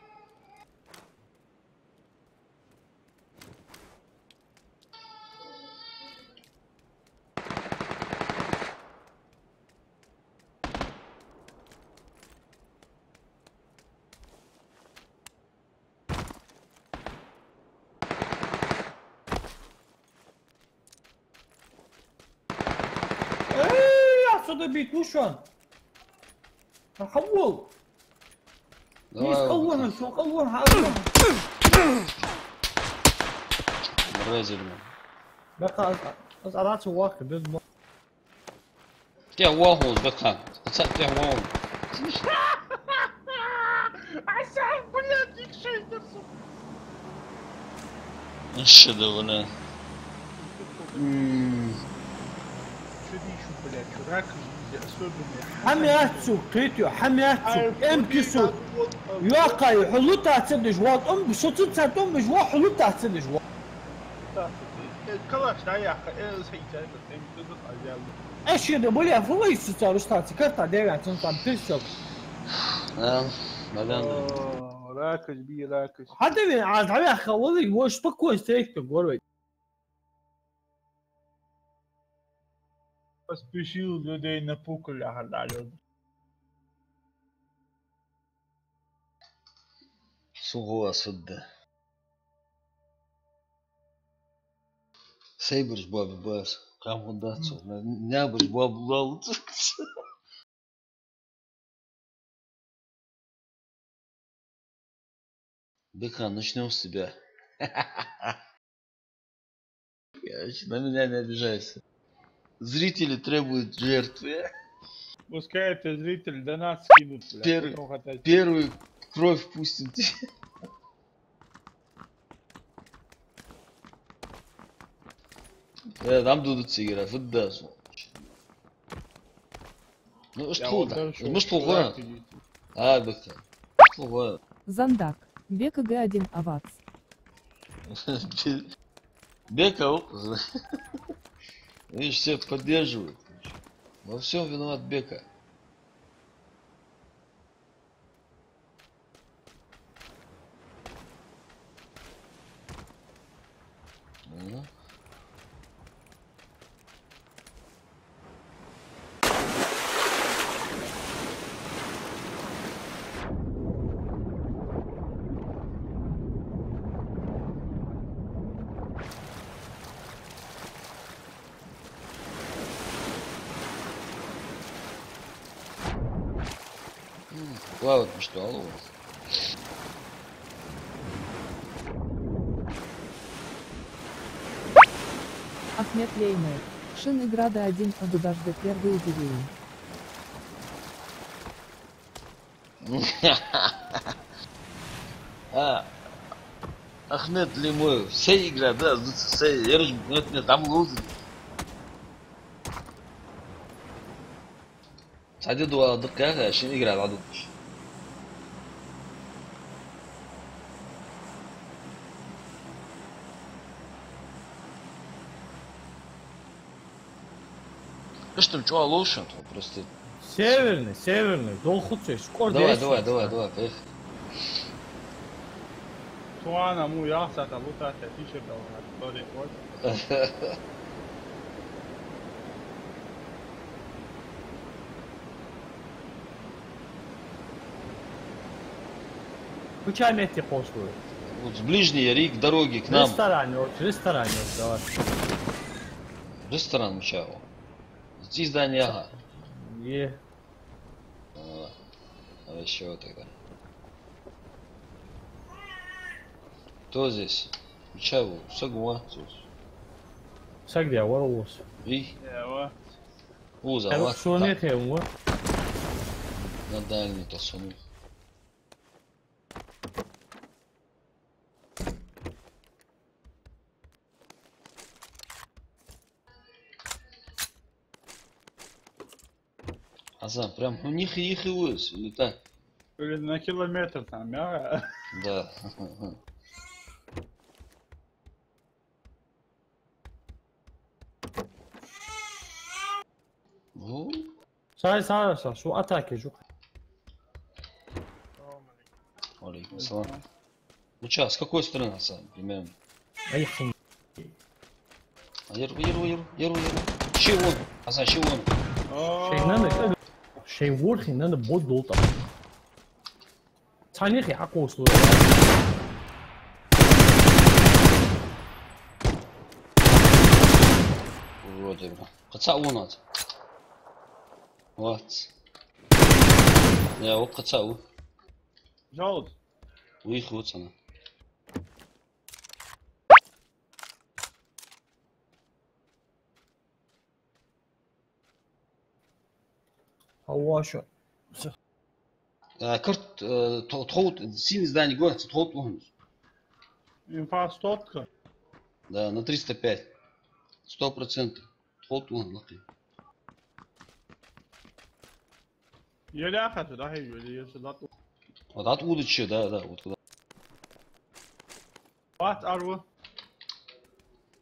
Отсюда бить, ну что? حول ليش قوّن شو قوّن هذا Резерв. بقى أزعلت واحد بالضبط Те واحد بقى. Те واحد. عشان بلادك شيء نفسه. الشدونا. شو دي شو بلاد شو راكب حمياتسو كريتيو حمياتسو امكسو يوقع حلوتها تسد جوات بشوتت ساتون بجوا حلوتها تسد جوات كلاش يا اخي سيجا تقدر اجاوب ايش يا بولي فوي ستار ستاتي كرتا ديرا تنصب تشوف بعدين راكش بي راكش حتى من عاد على خوالي واش بكو استيك تقول Поспешил людей напукали, гадали. Сугуа сюда. Сейбрс баби бас. Кому даться? Нябрс баби лал. Бека, начнем с тебя. На меня не обижайся. Зрители требуют жертвы. Пускай это зритель донат скинут. Первую кровь пустит. Нам дадут играть, вот да. Ну что, ну что, ладно. Бека. Что, ладно. Зандак. Бека Г1 Авац. Бека, видишь, все поддерживают. Во всем виноват Бека. Плавать что, алло. Ахмед Лейнер. Шины Града 1 до дождя первые деревья. Ахмед Лимоев. Все играют, да, все. Нет, там лузер. سعددوا دقيقة عشان يقرا العدد. Что там, чего лучше? Просто... Северный, долго хочешь, скоро. Давай, поехали. Туана му яса, та лута, та тишер, да, вот. Включай метки полскую. Вот с ближней рик дороги к нам. Ресторан, давай. Ресторан учал. Здесь здание, ага. Е. А еще тогда. Кто здесь? Учал, сагуа. Сагдя, ворос. И Ява. уза, вот. Что нет, я умер. На дальний тосуну. Азам, прям у них и их и выс, или так? Или на километр там, я. Да. Ну, Сара, что атаки, жук. алейкум салам. Ну чё, с какой стороны, Асан, примерно? Ай, хм. Еру. Чего? Асан, чего? Şey vur hinden de bod dolu da. Tane ki hak olsun. Уроды, бля. Каца у нас. Вот. Я вот каца у. Жауд. У их вот она. Hava şu. Кырт, тхоут, сильный здание город, тхоут вон. Инфраструктура. Да, на 305. 100%. Тхоут вон, лаки. Еляха туда и сюда. Вот откуда че, да, вот куда. What are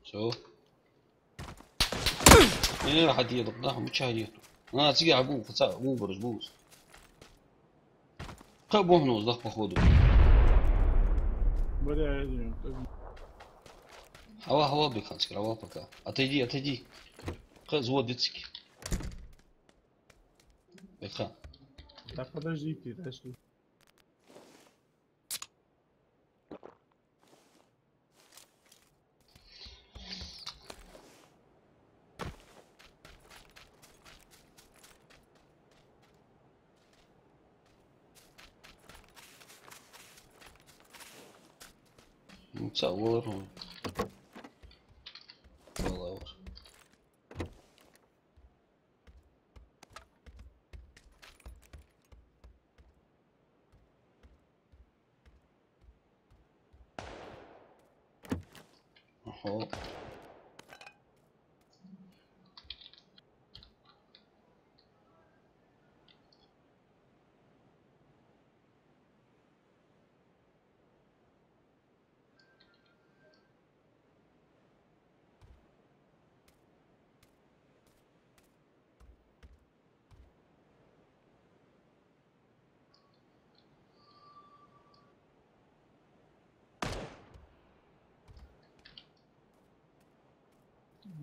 Все. Не, راح يضرب ناخذ مش هديته. انا تيجي عبو فتا مو برجبوس. خبو هنا ضخ походу. Бля, Хава беканский, хава пока. Отойди. Звод детский. Бека. да подожди ты, подожди. Ну цалор. Цалор. Ага.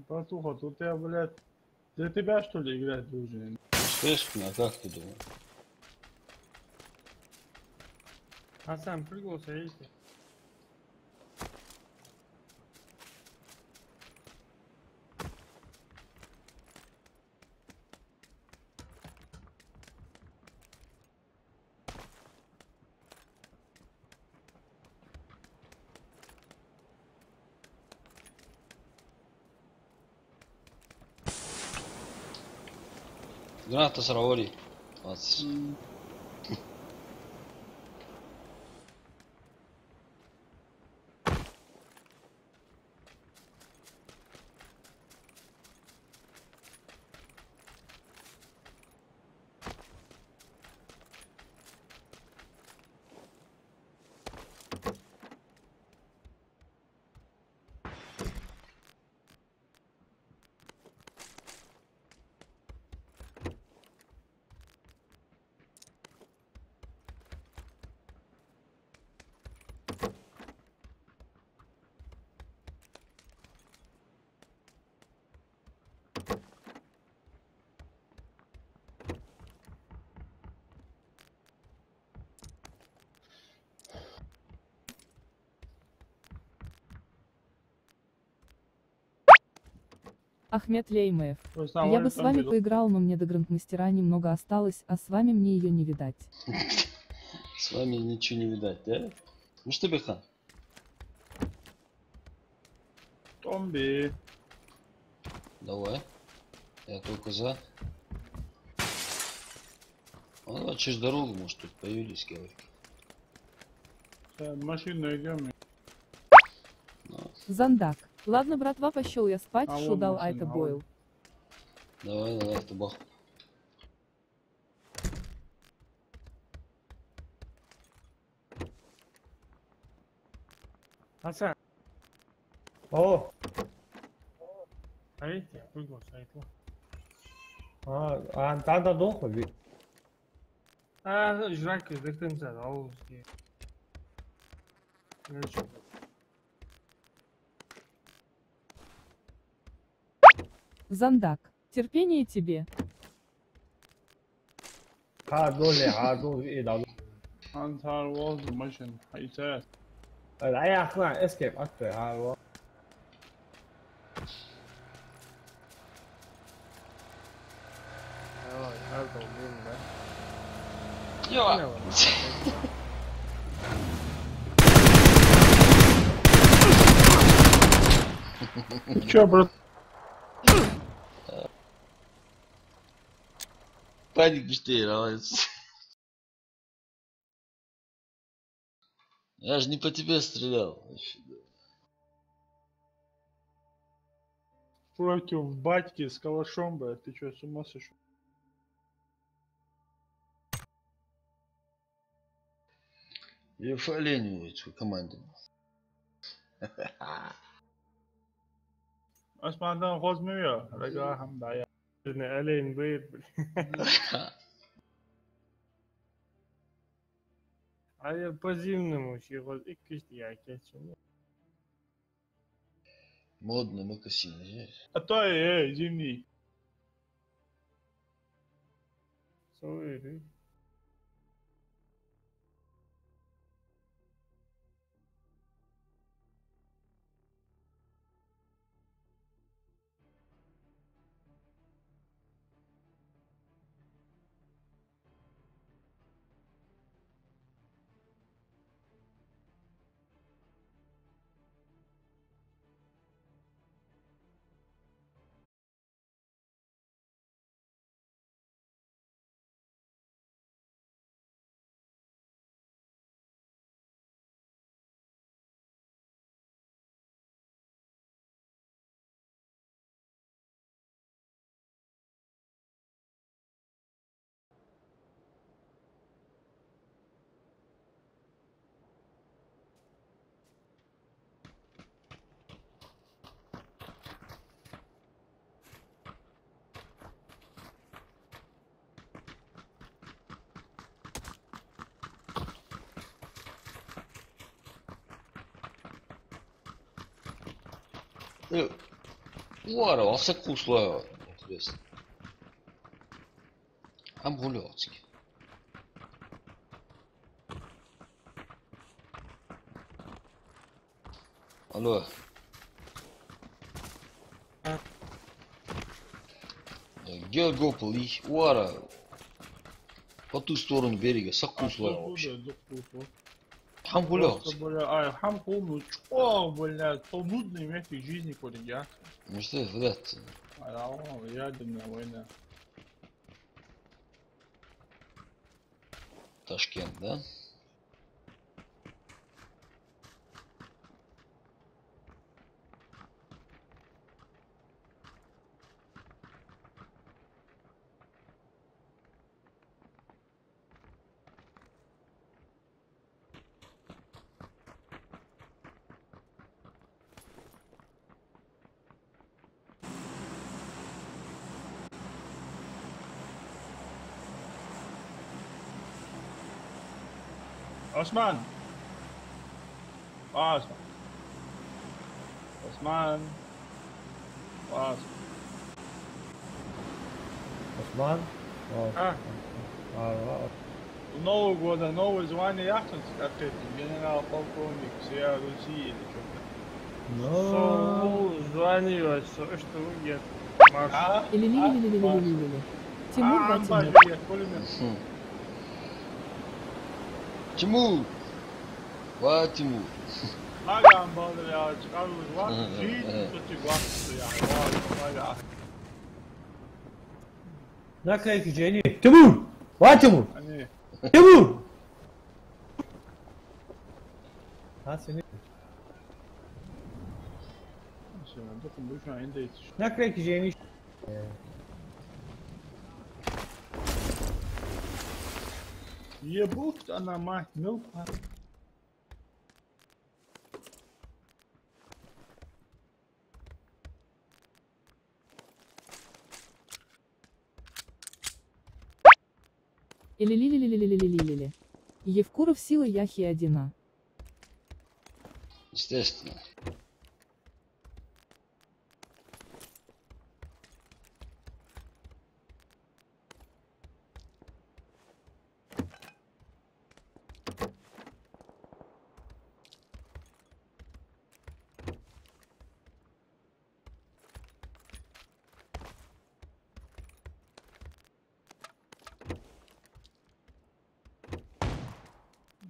Братуха, тут я, блядь, для тебя что ли играть должен? Слышь, а как ты думаешь? Hasan прыгался, видите? Граната сраори. 20. Ахмед Леймаев. Рустам, Я бы вон с вами там поиграл, но мне до грандмастера немного осталось, а с вами мне ее не видать. С вами ничего не видать, да? Ну что, Бехан? Томби. Давай. Я только за. Ну, давай через дорогу, может, тут появились георгии. Машину идем. Зандак. Ладно, братва, пошел я спать, А шо вон дал машина, айта а бойл. Давай, давай, табах. Hasan. О, Haydi. Uygun sayıkla. анда дохо ви. Жрак дыктым сад. Ауыз. Зандак. Терпение тебе. هادول إيه Antar was the mission. Haydi. لا أخوان اسكيب أكثر هذا Я. Че, брат? Паник быстрее, нравится. Я же не по тебе стрелял. Против батьки с калашом, блядь. Ты че, с ума сошел? Я фолениваю свою команду. Osman'dan kozmuyor. Raga hamdaya. Elin buyur. А я по-зимному ще хоч і кишті якесь. Модно, макасин, знаешь. А то зимний. Sorry. Уара, во всякую условия. Интересно. Амбулёцки. Алло. Георгополь и Уара. По ту сторону берега. Всякую условия вообще. Амбулёцки. Ай, хамху, чё, блядь, то нудный место жизни полегят. Ну что, вряд. Ядерная война. Ташкент, да? Osman. Osman. Osman. Osman. عثمان Нового года, новое звание яхтинский открыт. Генерал-полковник всея Руси или что-то. Сол звонила, что нет. Или-ли-ли-ли-ли-ли-ли-ли. Тимур, да, Тимур. Я пулемет. Тимур! Ва Тимур! Lagan balığı ya çıkarmış var. Kötü baktı ya. Var ya. ناكل جيني تمور وا تمور Hani تمور ها سني bakın bu şu an elde yetişiyor. ناكل جيني Ебут она мать, ну Или-ли-ли-ли-ли-ли-ли-ли-ли. Евкуров сила Яхи 1А. Естественно.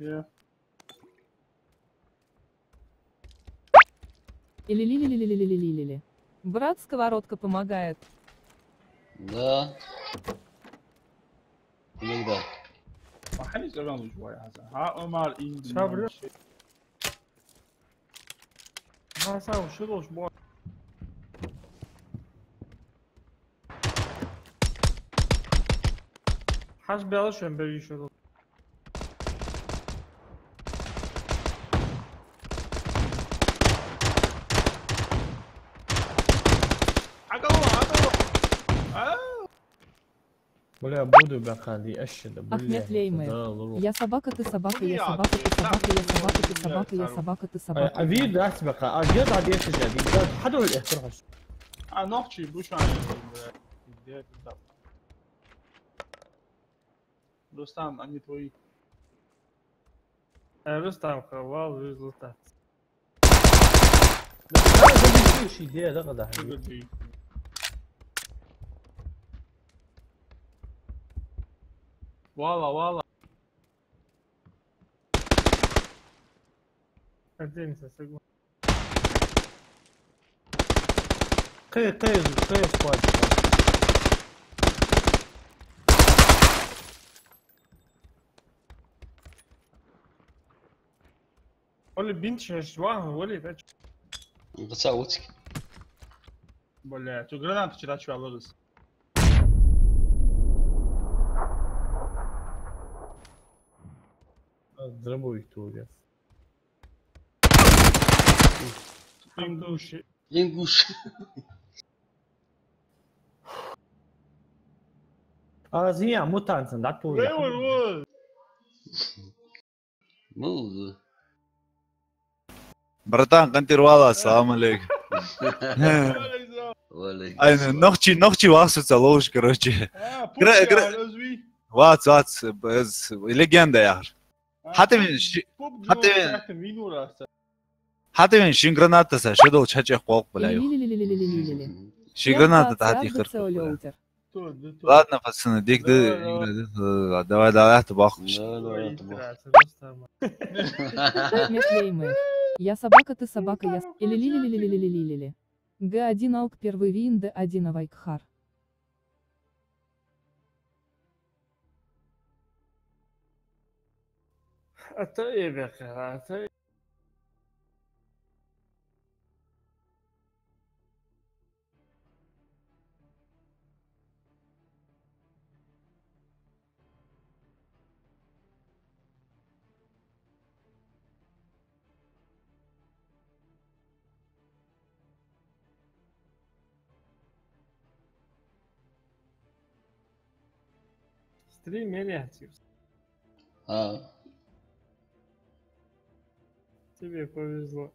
ya. Или-ли-ли-ли-ли-ли-ли-ли-ли. Брат, сковородка помогает. Да. Иногда. ما حنيش أبان شوية حسن. ها عمر إندي. صبر. ما ساوي شنو شباب. حسبي الله شو بيجي شنو. حق الله حق الله. ولا буду بخلي اشد Ахмед Леймер. Я собака, ты собака, я собака, ты собака, я собака, ты собака, я собака, ты собака. افيد اسبق اجد عاد يسجل حدو الاحتراف نحكي bu şu an elde. Rustam они твои. رستم خوال результат. هذا شيء دي هذا Valla valla. Оденься, согласен. قيس واجد Оли бинче швах, оли veç. Гацаутик. Блять, у гранаты вчера что alırız. ضربوا يتوقف Им души. Ингуш. زي مو تانسن لا تقول Vur vur. Мулду. Братан, контирвала, салам алейкум. Валейкум. Ай, ногчи вахсуца лоуш, короче. Özvi. Вац, легенда яхр. Хатевин шин гранатаса, шедол чачех қолқ бля. Или-ли-ли-ли-ли-ли-ли-ли. Шин граната Первый тати отряд хыр. БЦО-леутер. Ладно, пацаны, дегді, давай, бақ. Ахмед Леймер. Я собака, ты собака, я... Или-ли-ли-ли-ли-ли-ли-ли-ли. Г1 Алк, первый Вин, Д1 Авайкхар. Это эбека, это... Стрим миллиардов. А. Тебе повезло.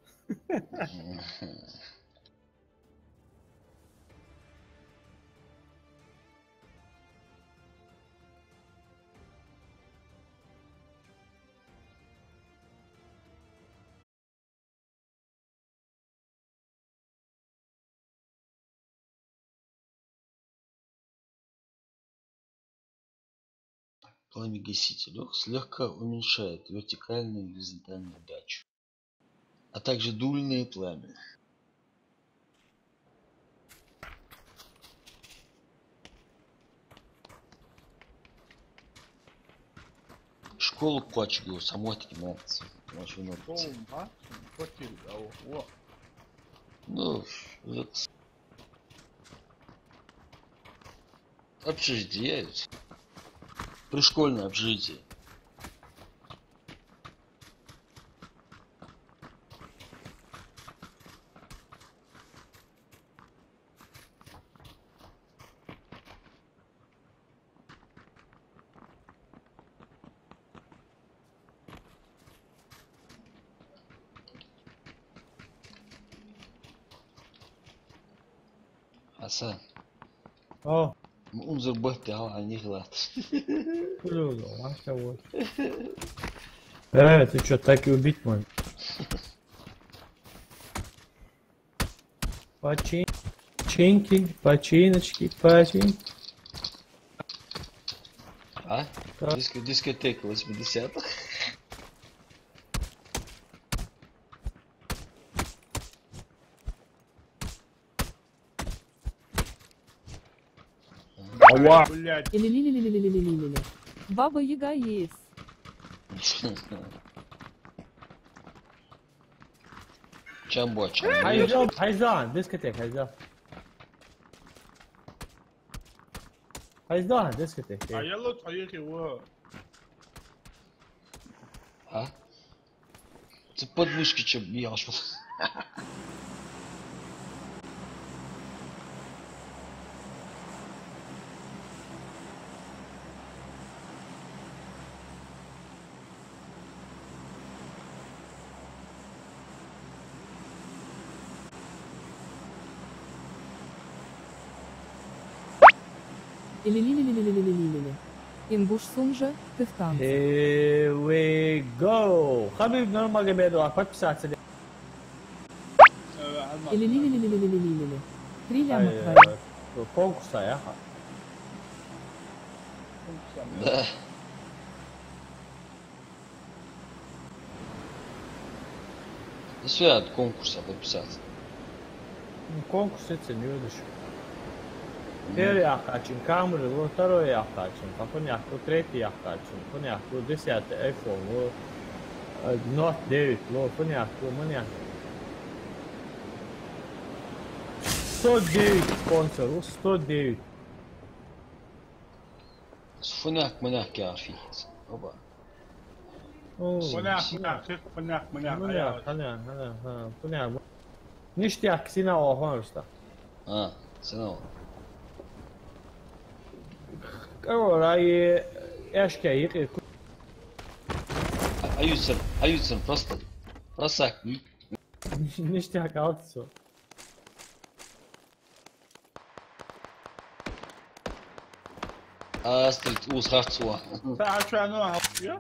Пламя-гаситель слегка уменьшает вертикальную и горизонтальную дачу, а также дульное пламя. Школу Кочегу самой нравится. Очень много. Дома, квартиру, да, о. Ну, вот. Общежитие. Пришкольное общежитие. Асан, О, unser Bötte они глад. ты что, так и убить можно? Починочки. А? Дискотека 80-х. Блядь. Или Баба Яга есть. Чамбо, Hayzan, diskotek, Hayzan, diskotek. А я лучше поехал его. А? Ты подмышки чем ешь? Или Ингуш Сунжа, ты в танце. Here we go. حبيبي normal جميل подписаться. Или 3 ляма твои. Конкурса, я. Да. Да все от конкурса подписаться. Конкурс это не видишь. Первый ахачин камеру, второй ахачин, понятно, третий ахачин, понятно, 10 iPhone, Note 9, понятно. 109 спонсор, 109. فناك مناك يا رفيق. اوبا. Понятно. Ништяк, сина охонста. سنوات. Короче, эшки, Аютсен, просто просак. ништяк, аутсо. Астрид уз харцуа. تعال شو انا هالطير؟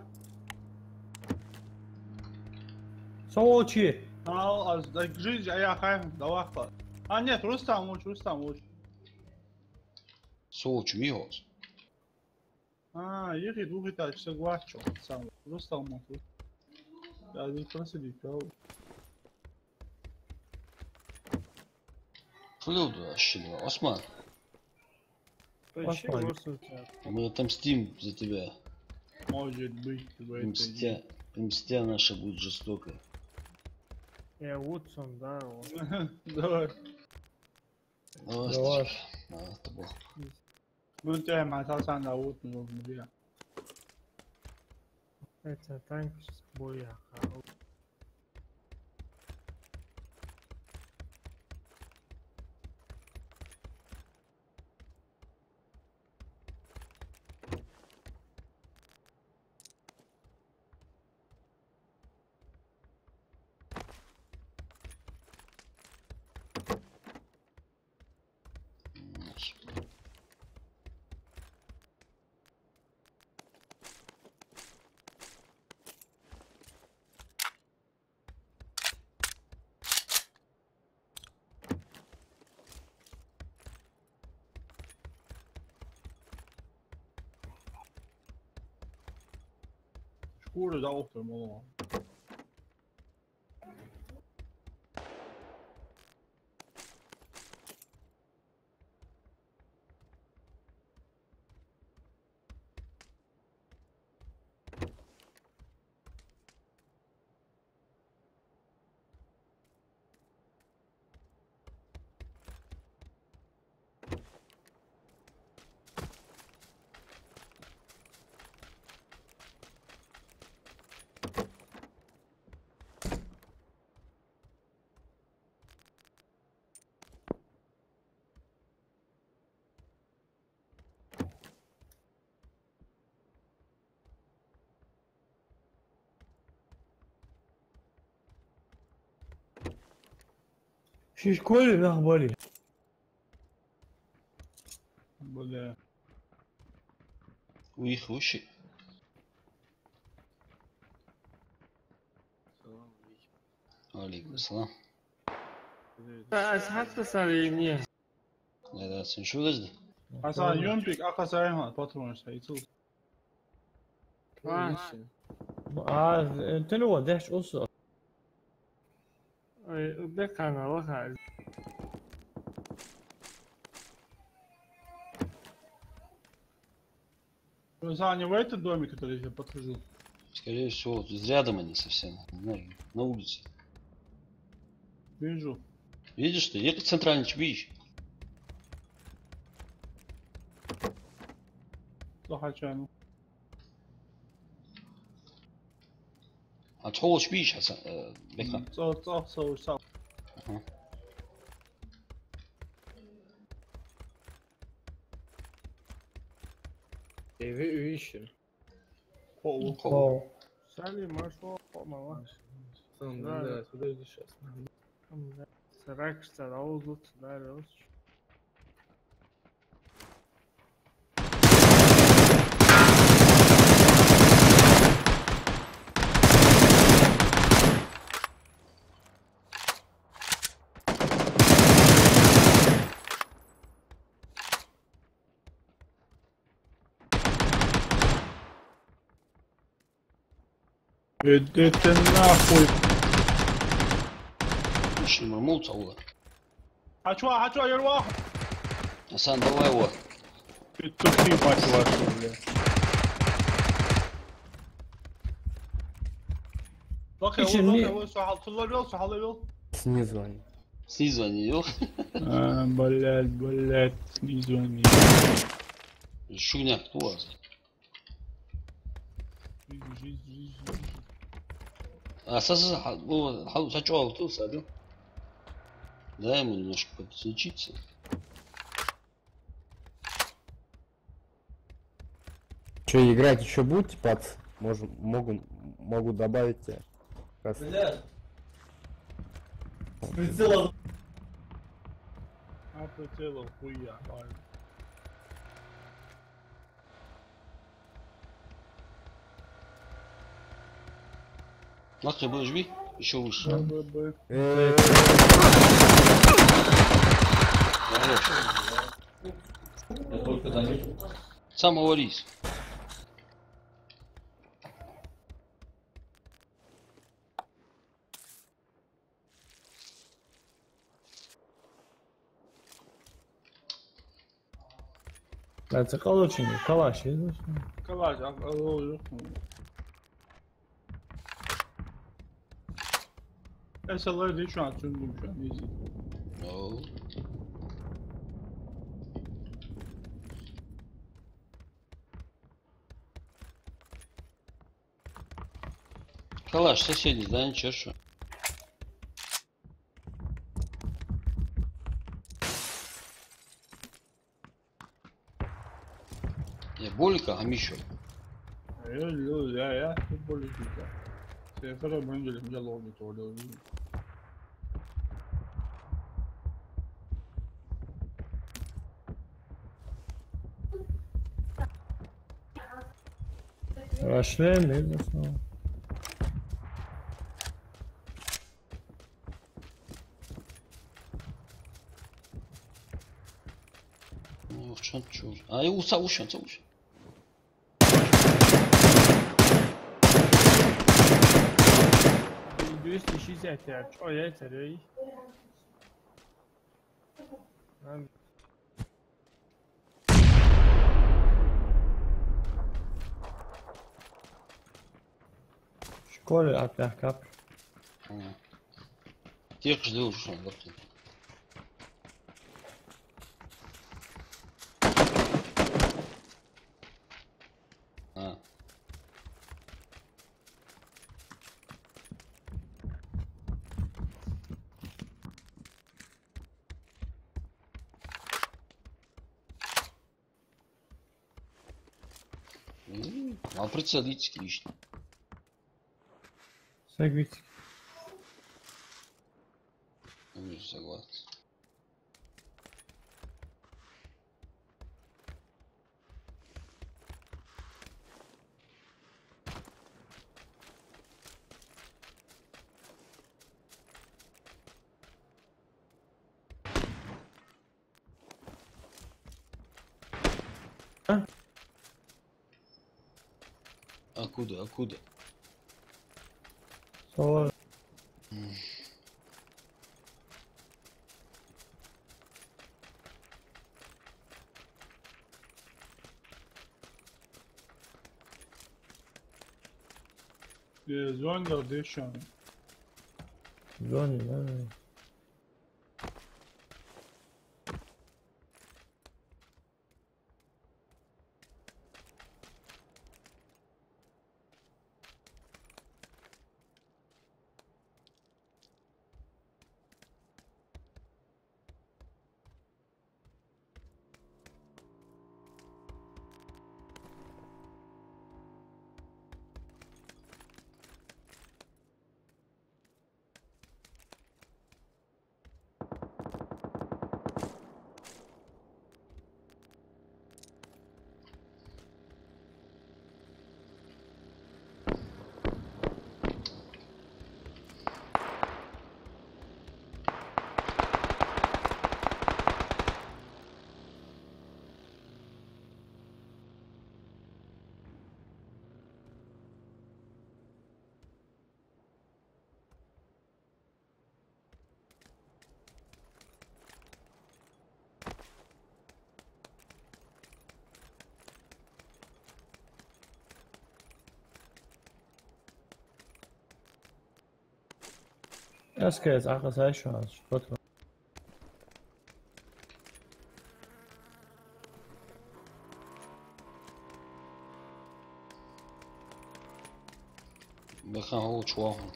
Солочи. اه قصدك جيج يا خايف دواخل. нет, Рустам лучше. Соучу вигос. Ехай двухэтажный, согласен. Сам. Рустам лучше. Я здесь просидеть, Флюду ощущение. Осман, мы отомстим за тебя. Может быть, в этой. Мстя наша будет жестокая. Я Вудсон, да. Давай. Давай. Это был. Ну, тебя мотался на вот, ну, где. Это танк с боя. Koerde daar op man. في كل اخباري بله ويخوشي عليكم السلام. از حتی سرینیه لا لا شو قصدي؟ Hasan Yönpik Akasayhan patron sayısı. ماشي انت لو ودهش قصه بكنا وخال Hasan не в этом доме, который я подхожу. Скорее всего, тут рядом они совсем. На улице. Вижу. Видишь ты? Ехать центральный чбищ. Захачану. А чего чбищ, Хасан? Беха. Sağ. evi üyüşüm О. سالی ماشو ماما Да, туда иди сейчас. سرک سراوزو تداروش Иди ты нахуй. مش مرموط والله. Хачуа, я واحد. Хасан, давай его. Петухи, мать вашу, бля. Локи, сахал يول. Снизу они. Снизу они, ё. Блядь, снизу они. Шугня, кто у вас? Жизнь. Асасы, сачуал, кто садил? Дай ему немножко подключиться. Че, играть еще будете, пац? Могу добавить тебя. Блядь. Прицела. А прицела хуя, ладно. Лахи, будешь жби? Еще выше. Сам говорись. Это колочень, калаш, Калаш, Esaları değil şu an söndüm şu an easy. No. Калаш, соседи, да, ничего, что? Я болика, а Мишу. Ya, futbol izleyeceğim. Sefere boyunca güzel oldu orada. Рашляем, видно снова. Ну, в чем чушь? А, и уса. 260 چه تری؟ شكرا عبد الكبر. تيق جدول شو نقطة. А прицелить лишний. Согласен. Не согласен. Откуда? صور. زون داده شما زوني اسكت عقص هاي شو شفتوا بخان هو شواهم.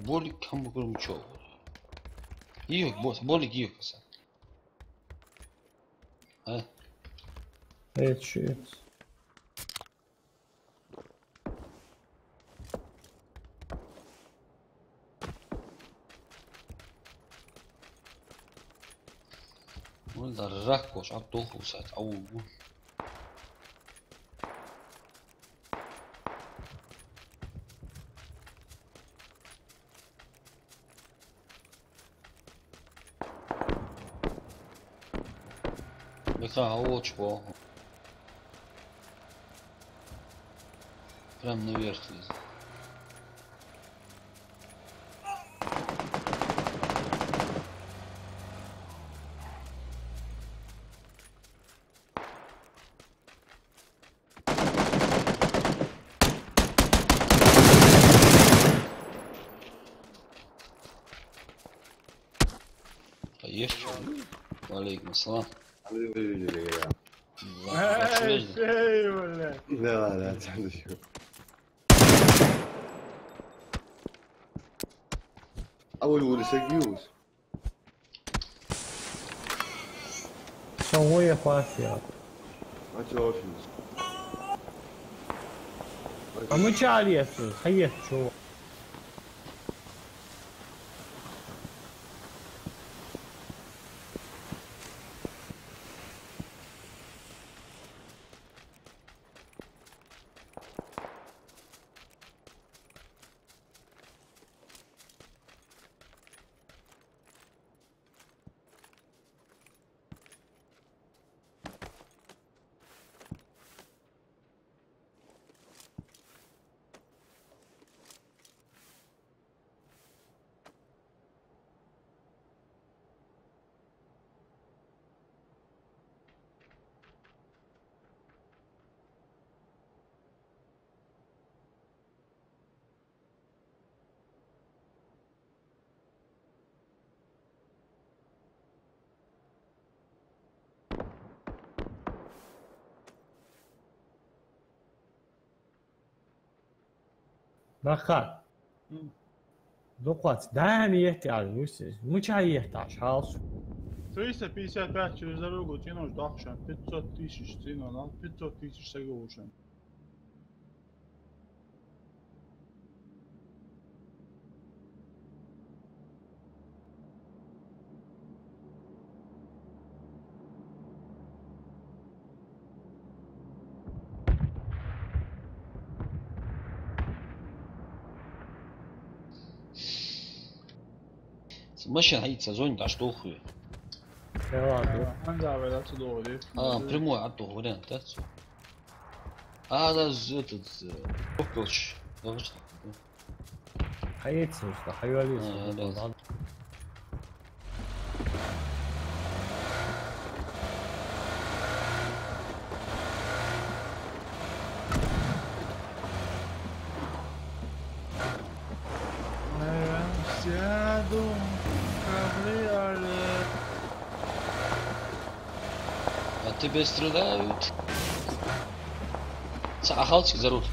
Болик кому громче. Ее, босс, болик ее каса. А? Headshot. والله الركوش عطوه وسات أو بخا هو чего? Прям наверх лезет. Есть что? Валейкум ассалам. شيء ولا لا تعال شوف اول ولسجيوس شو هي خاصية ما تشوفش عمو شعري اسود خيط شو Нахат. Доклад. Дай мне эти алюсы. Муча ехать, шалс. 355 через дорогу тянуть дальше. 500 тысяч цена, 500 тысяч соглашен. Машина гоится, звонит, а что хуй? Да, да, отсюда. Прямой, а то вариант, да? Да, этот... Короче, да, что? Хається, що хайваліться. Да. Сяду, кабриолет. От тебя страдают. Ахалчик зарут.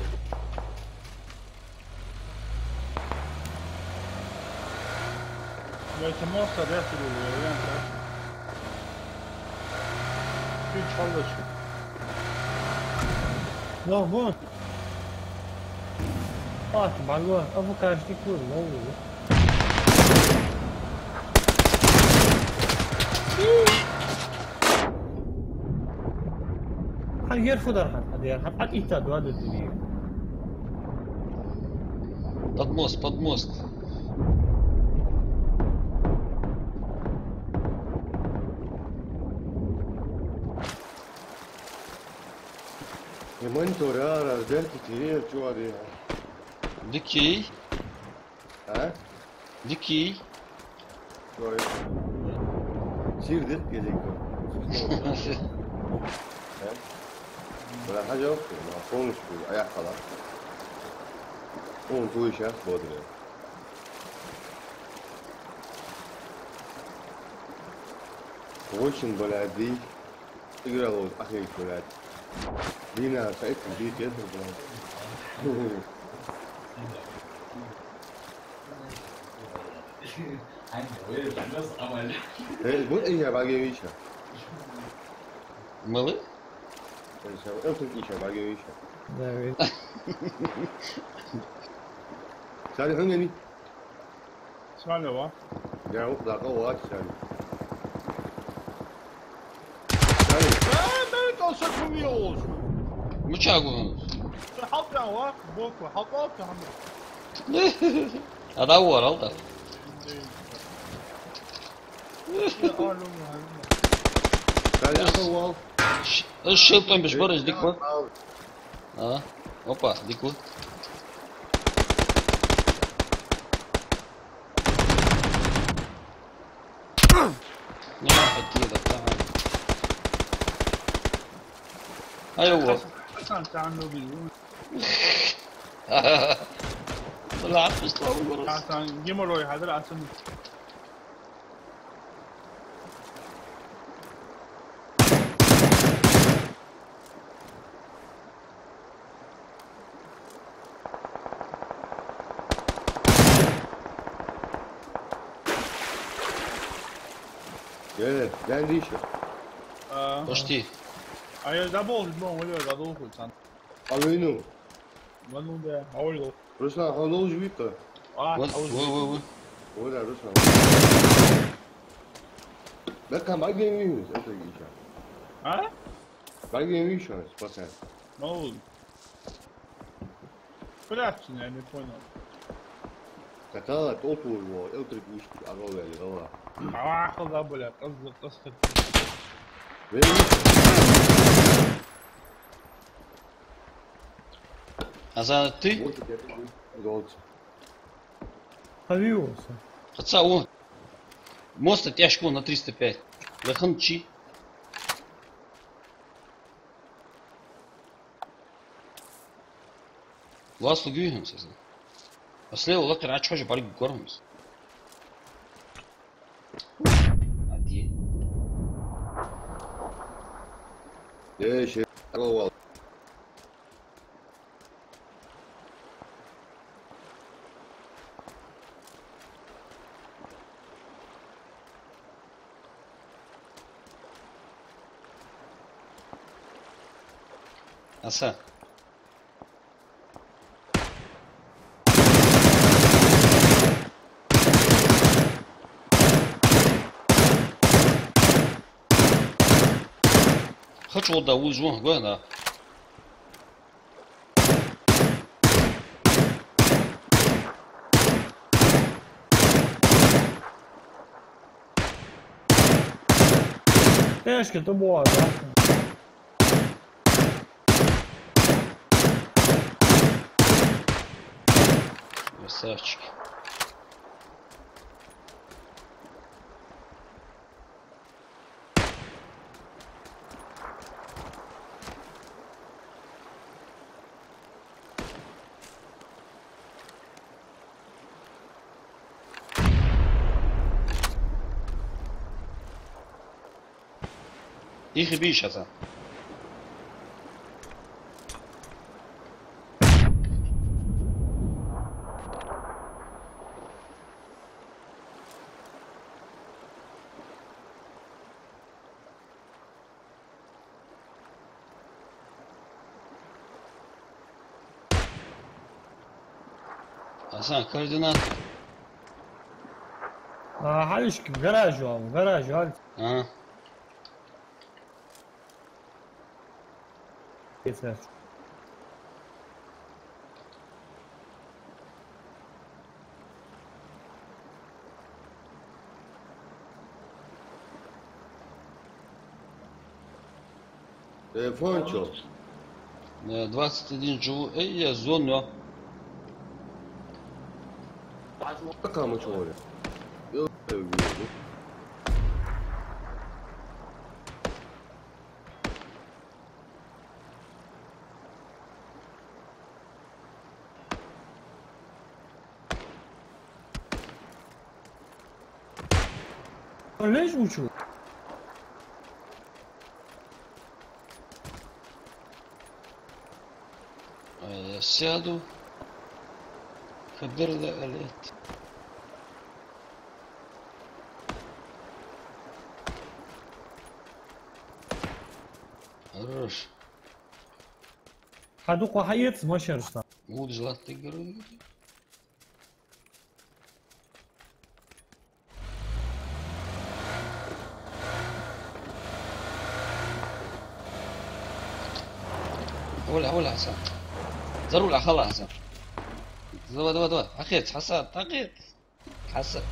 Belki Mosta defter oluyor yani. Bir çalışıyor. Ну вот. Могу. А вы каждый кур, новый. غير فدر هذا حق إيتاد هذا الدنيا. Под мост. Монитора, разберки, территории, чувак. Дикий. А? Дикий. Чувак. Сирдик gelecek. Böyle haca yok ki, konuşuyor, ayak falan. Onun bu işe boğduruyor. Очень бляди. Играл вот ахик, блядь. Дина, сайт, бит, это, блядь. Вот и я багевича. Мылы? Это еще багевича. Да, ведь. Сали хангени. Svalova. Я вот так вот сали. Ben kalsa kumluyor olsun. Мучагу. Halktan var, bok var. Halktan var. Ada var aldı. Сали ахуал. Шилтом биш барış дику. Опа, дику. Не хотел да там. ايوه Sen عنده بيقول. طلعت بيستوعب الجرس. Sen Gimoroy هذا العسل. Ben de işe. Почти. А я забыл, я забыл хоть сам. Алыну. Ну да, ауло. Руслан, алло, живи-то. Вот, вы. Ой, да, Руслан. Ben kan bagemiyoruz. Это işe. А? Bagemiyoruz, спасай. Ne oldu? Братчин, я не понял. Такая толпу его, это гуськи, оголели, давай. Куда, блядь, таскать. А за ты? Авиоса. Хотя он. Моста тяжко на 305. Леханчи. Власлы гюхемся. А слева лактер, а чё же барик гормс? Один. Еще оголел. Аса. Хочу да узу, гона. Тяжко, то було, так? Красавчики. Их и бей сейчас. Асан, координат. Халишки в гаражу, Альт. Ага. Телефон что? 21 живу. Эй, я зону. Пока мы чего ли? ليش وشو؟ Я сяду. Хаберла алет. Хорош. هادوك وحيط ما شرشنا. Вот желательно говорю. ولا حسن ضروري خلاص حسن دوا اخيت حسن طاقيت حسن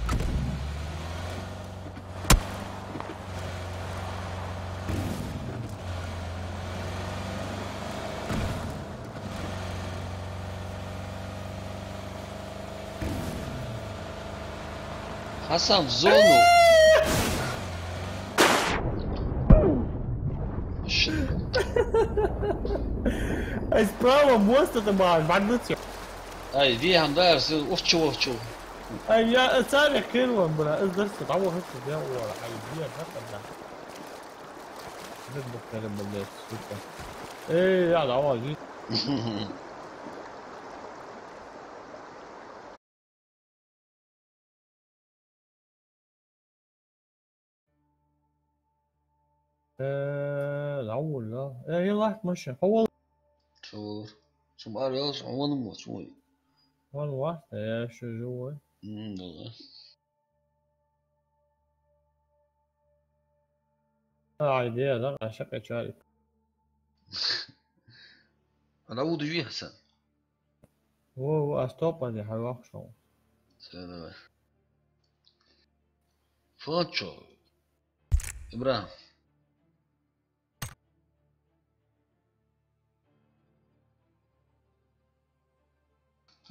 حسن في زونه Ай, справа мост это баш, бандытся. Ай, دي هم داير وفشو Ай, я царь كلهم بلا ازدرس تعوه هسه ده ولا حي دي حتى ده. بدك كلام بالله سوبر. ايه يا عواجي. الأول لا يلا اتمشى هو شو بعرف شو هو نموت شوي والله ايش جوا والله عادي لا عشان شارك انا اود جوي حسن هو استوب اللي حيروح شو سلام فاتشو ابراهيم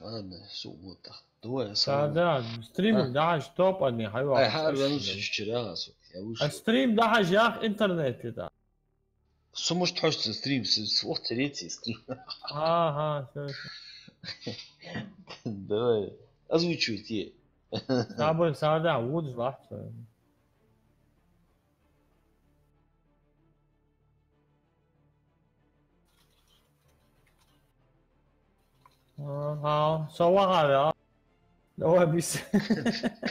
هذا سوق تحت دواء سعدان ستريم داعش توب اني حيروح اي حال نص اشتراها يا وش ستريم داعش يا اخ انترنت ده سو مش تحوش ستريم وقت ريتي ستريم ها دواء ازوج شويتي تعبوا سعدان وود راح好，说话好了，我必须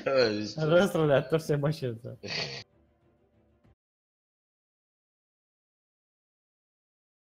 ，كويس الرسل اللي هترسم ماشي ازاي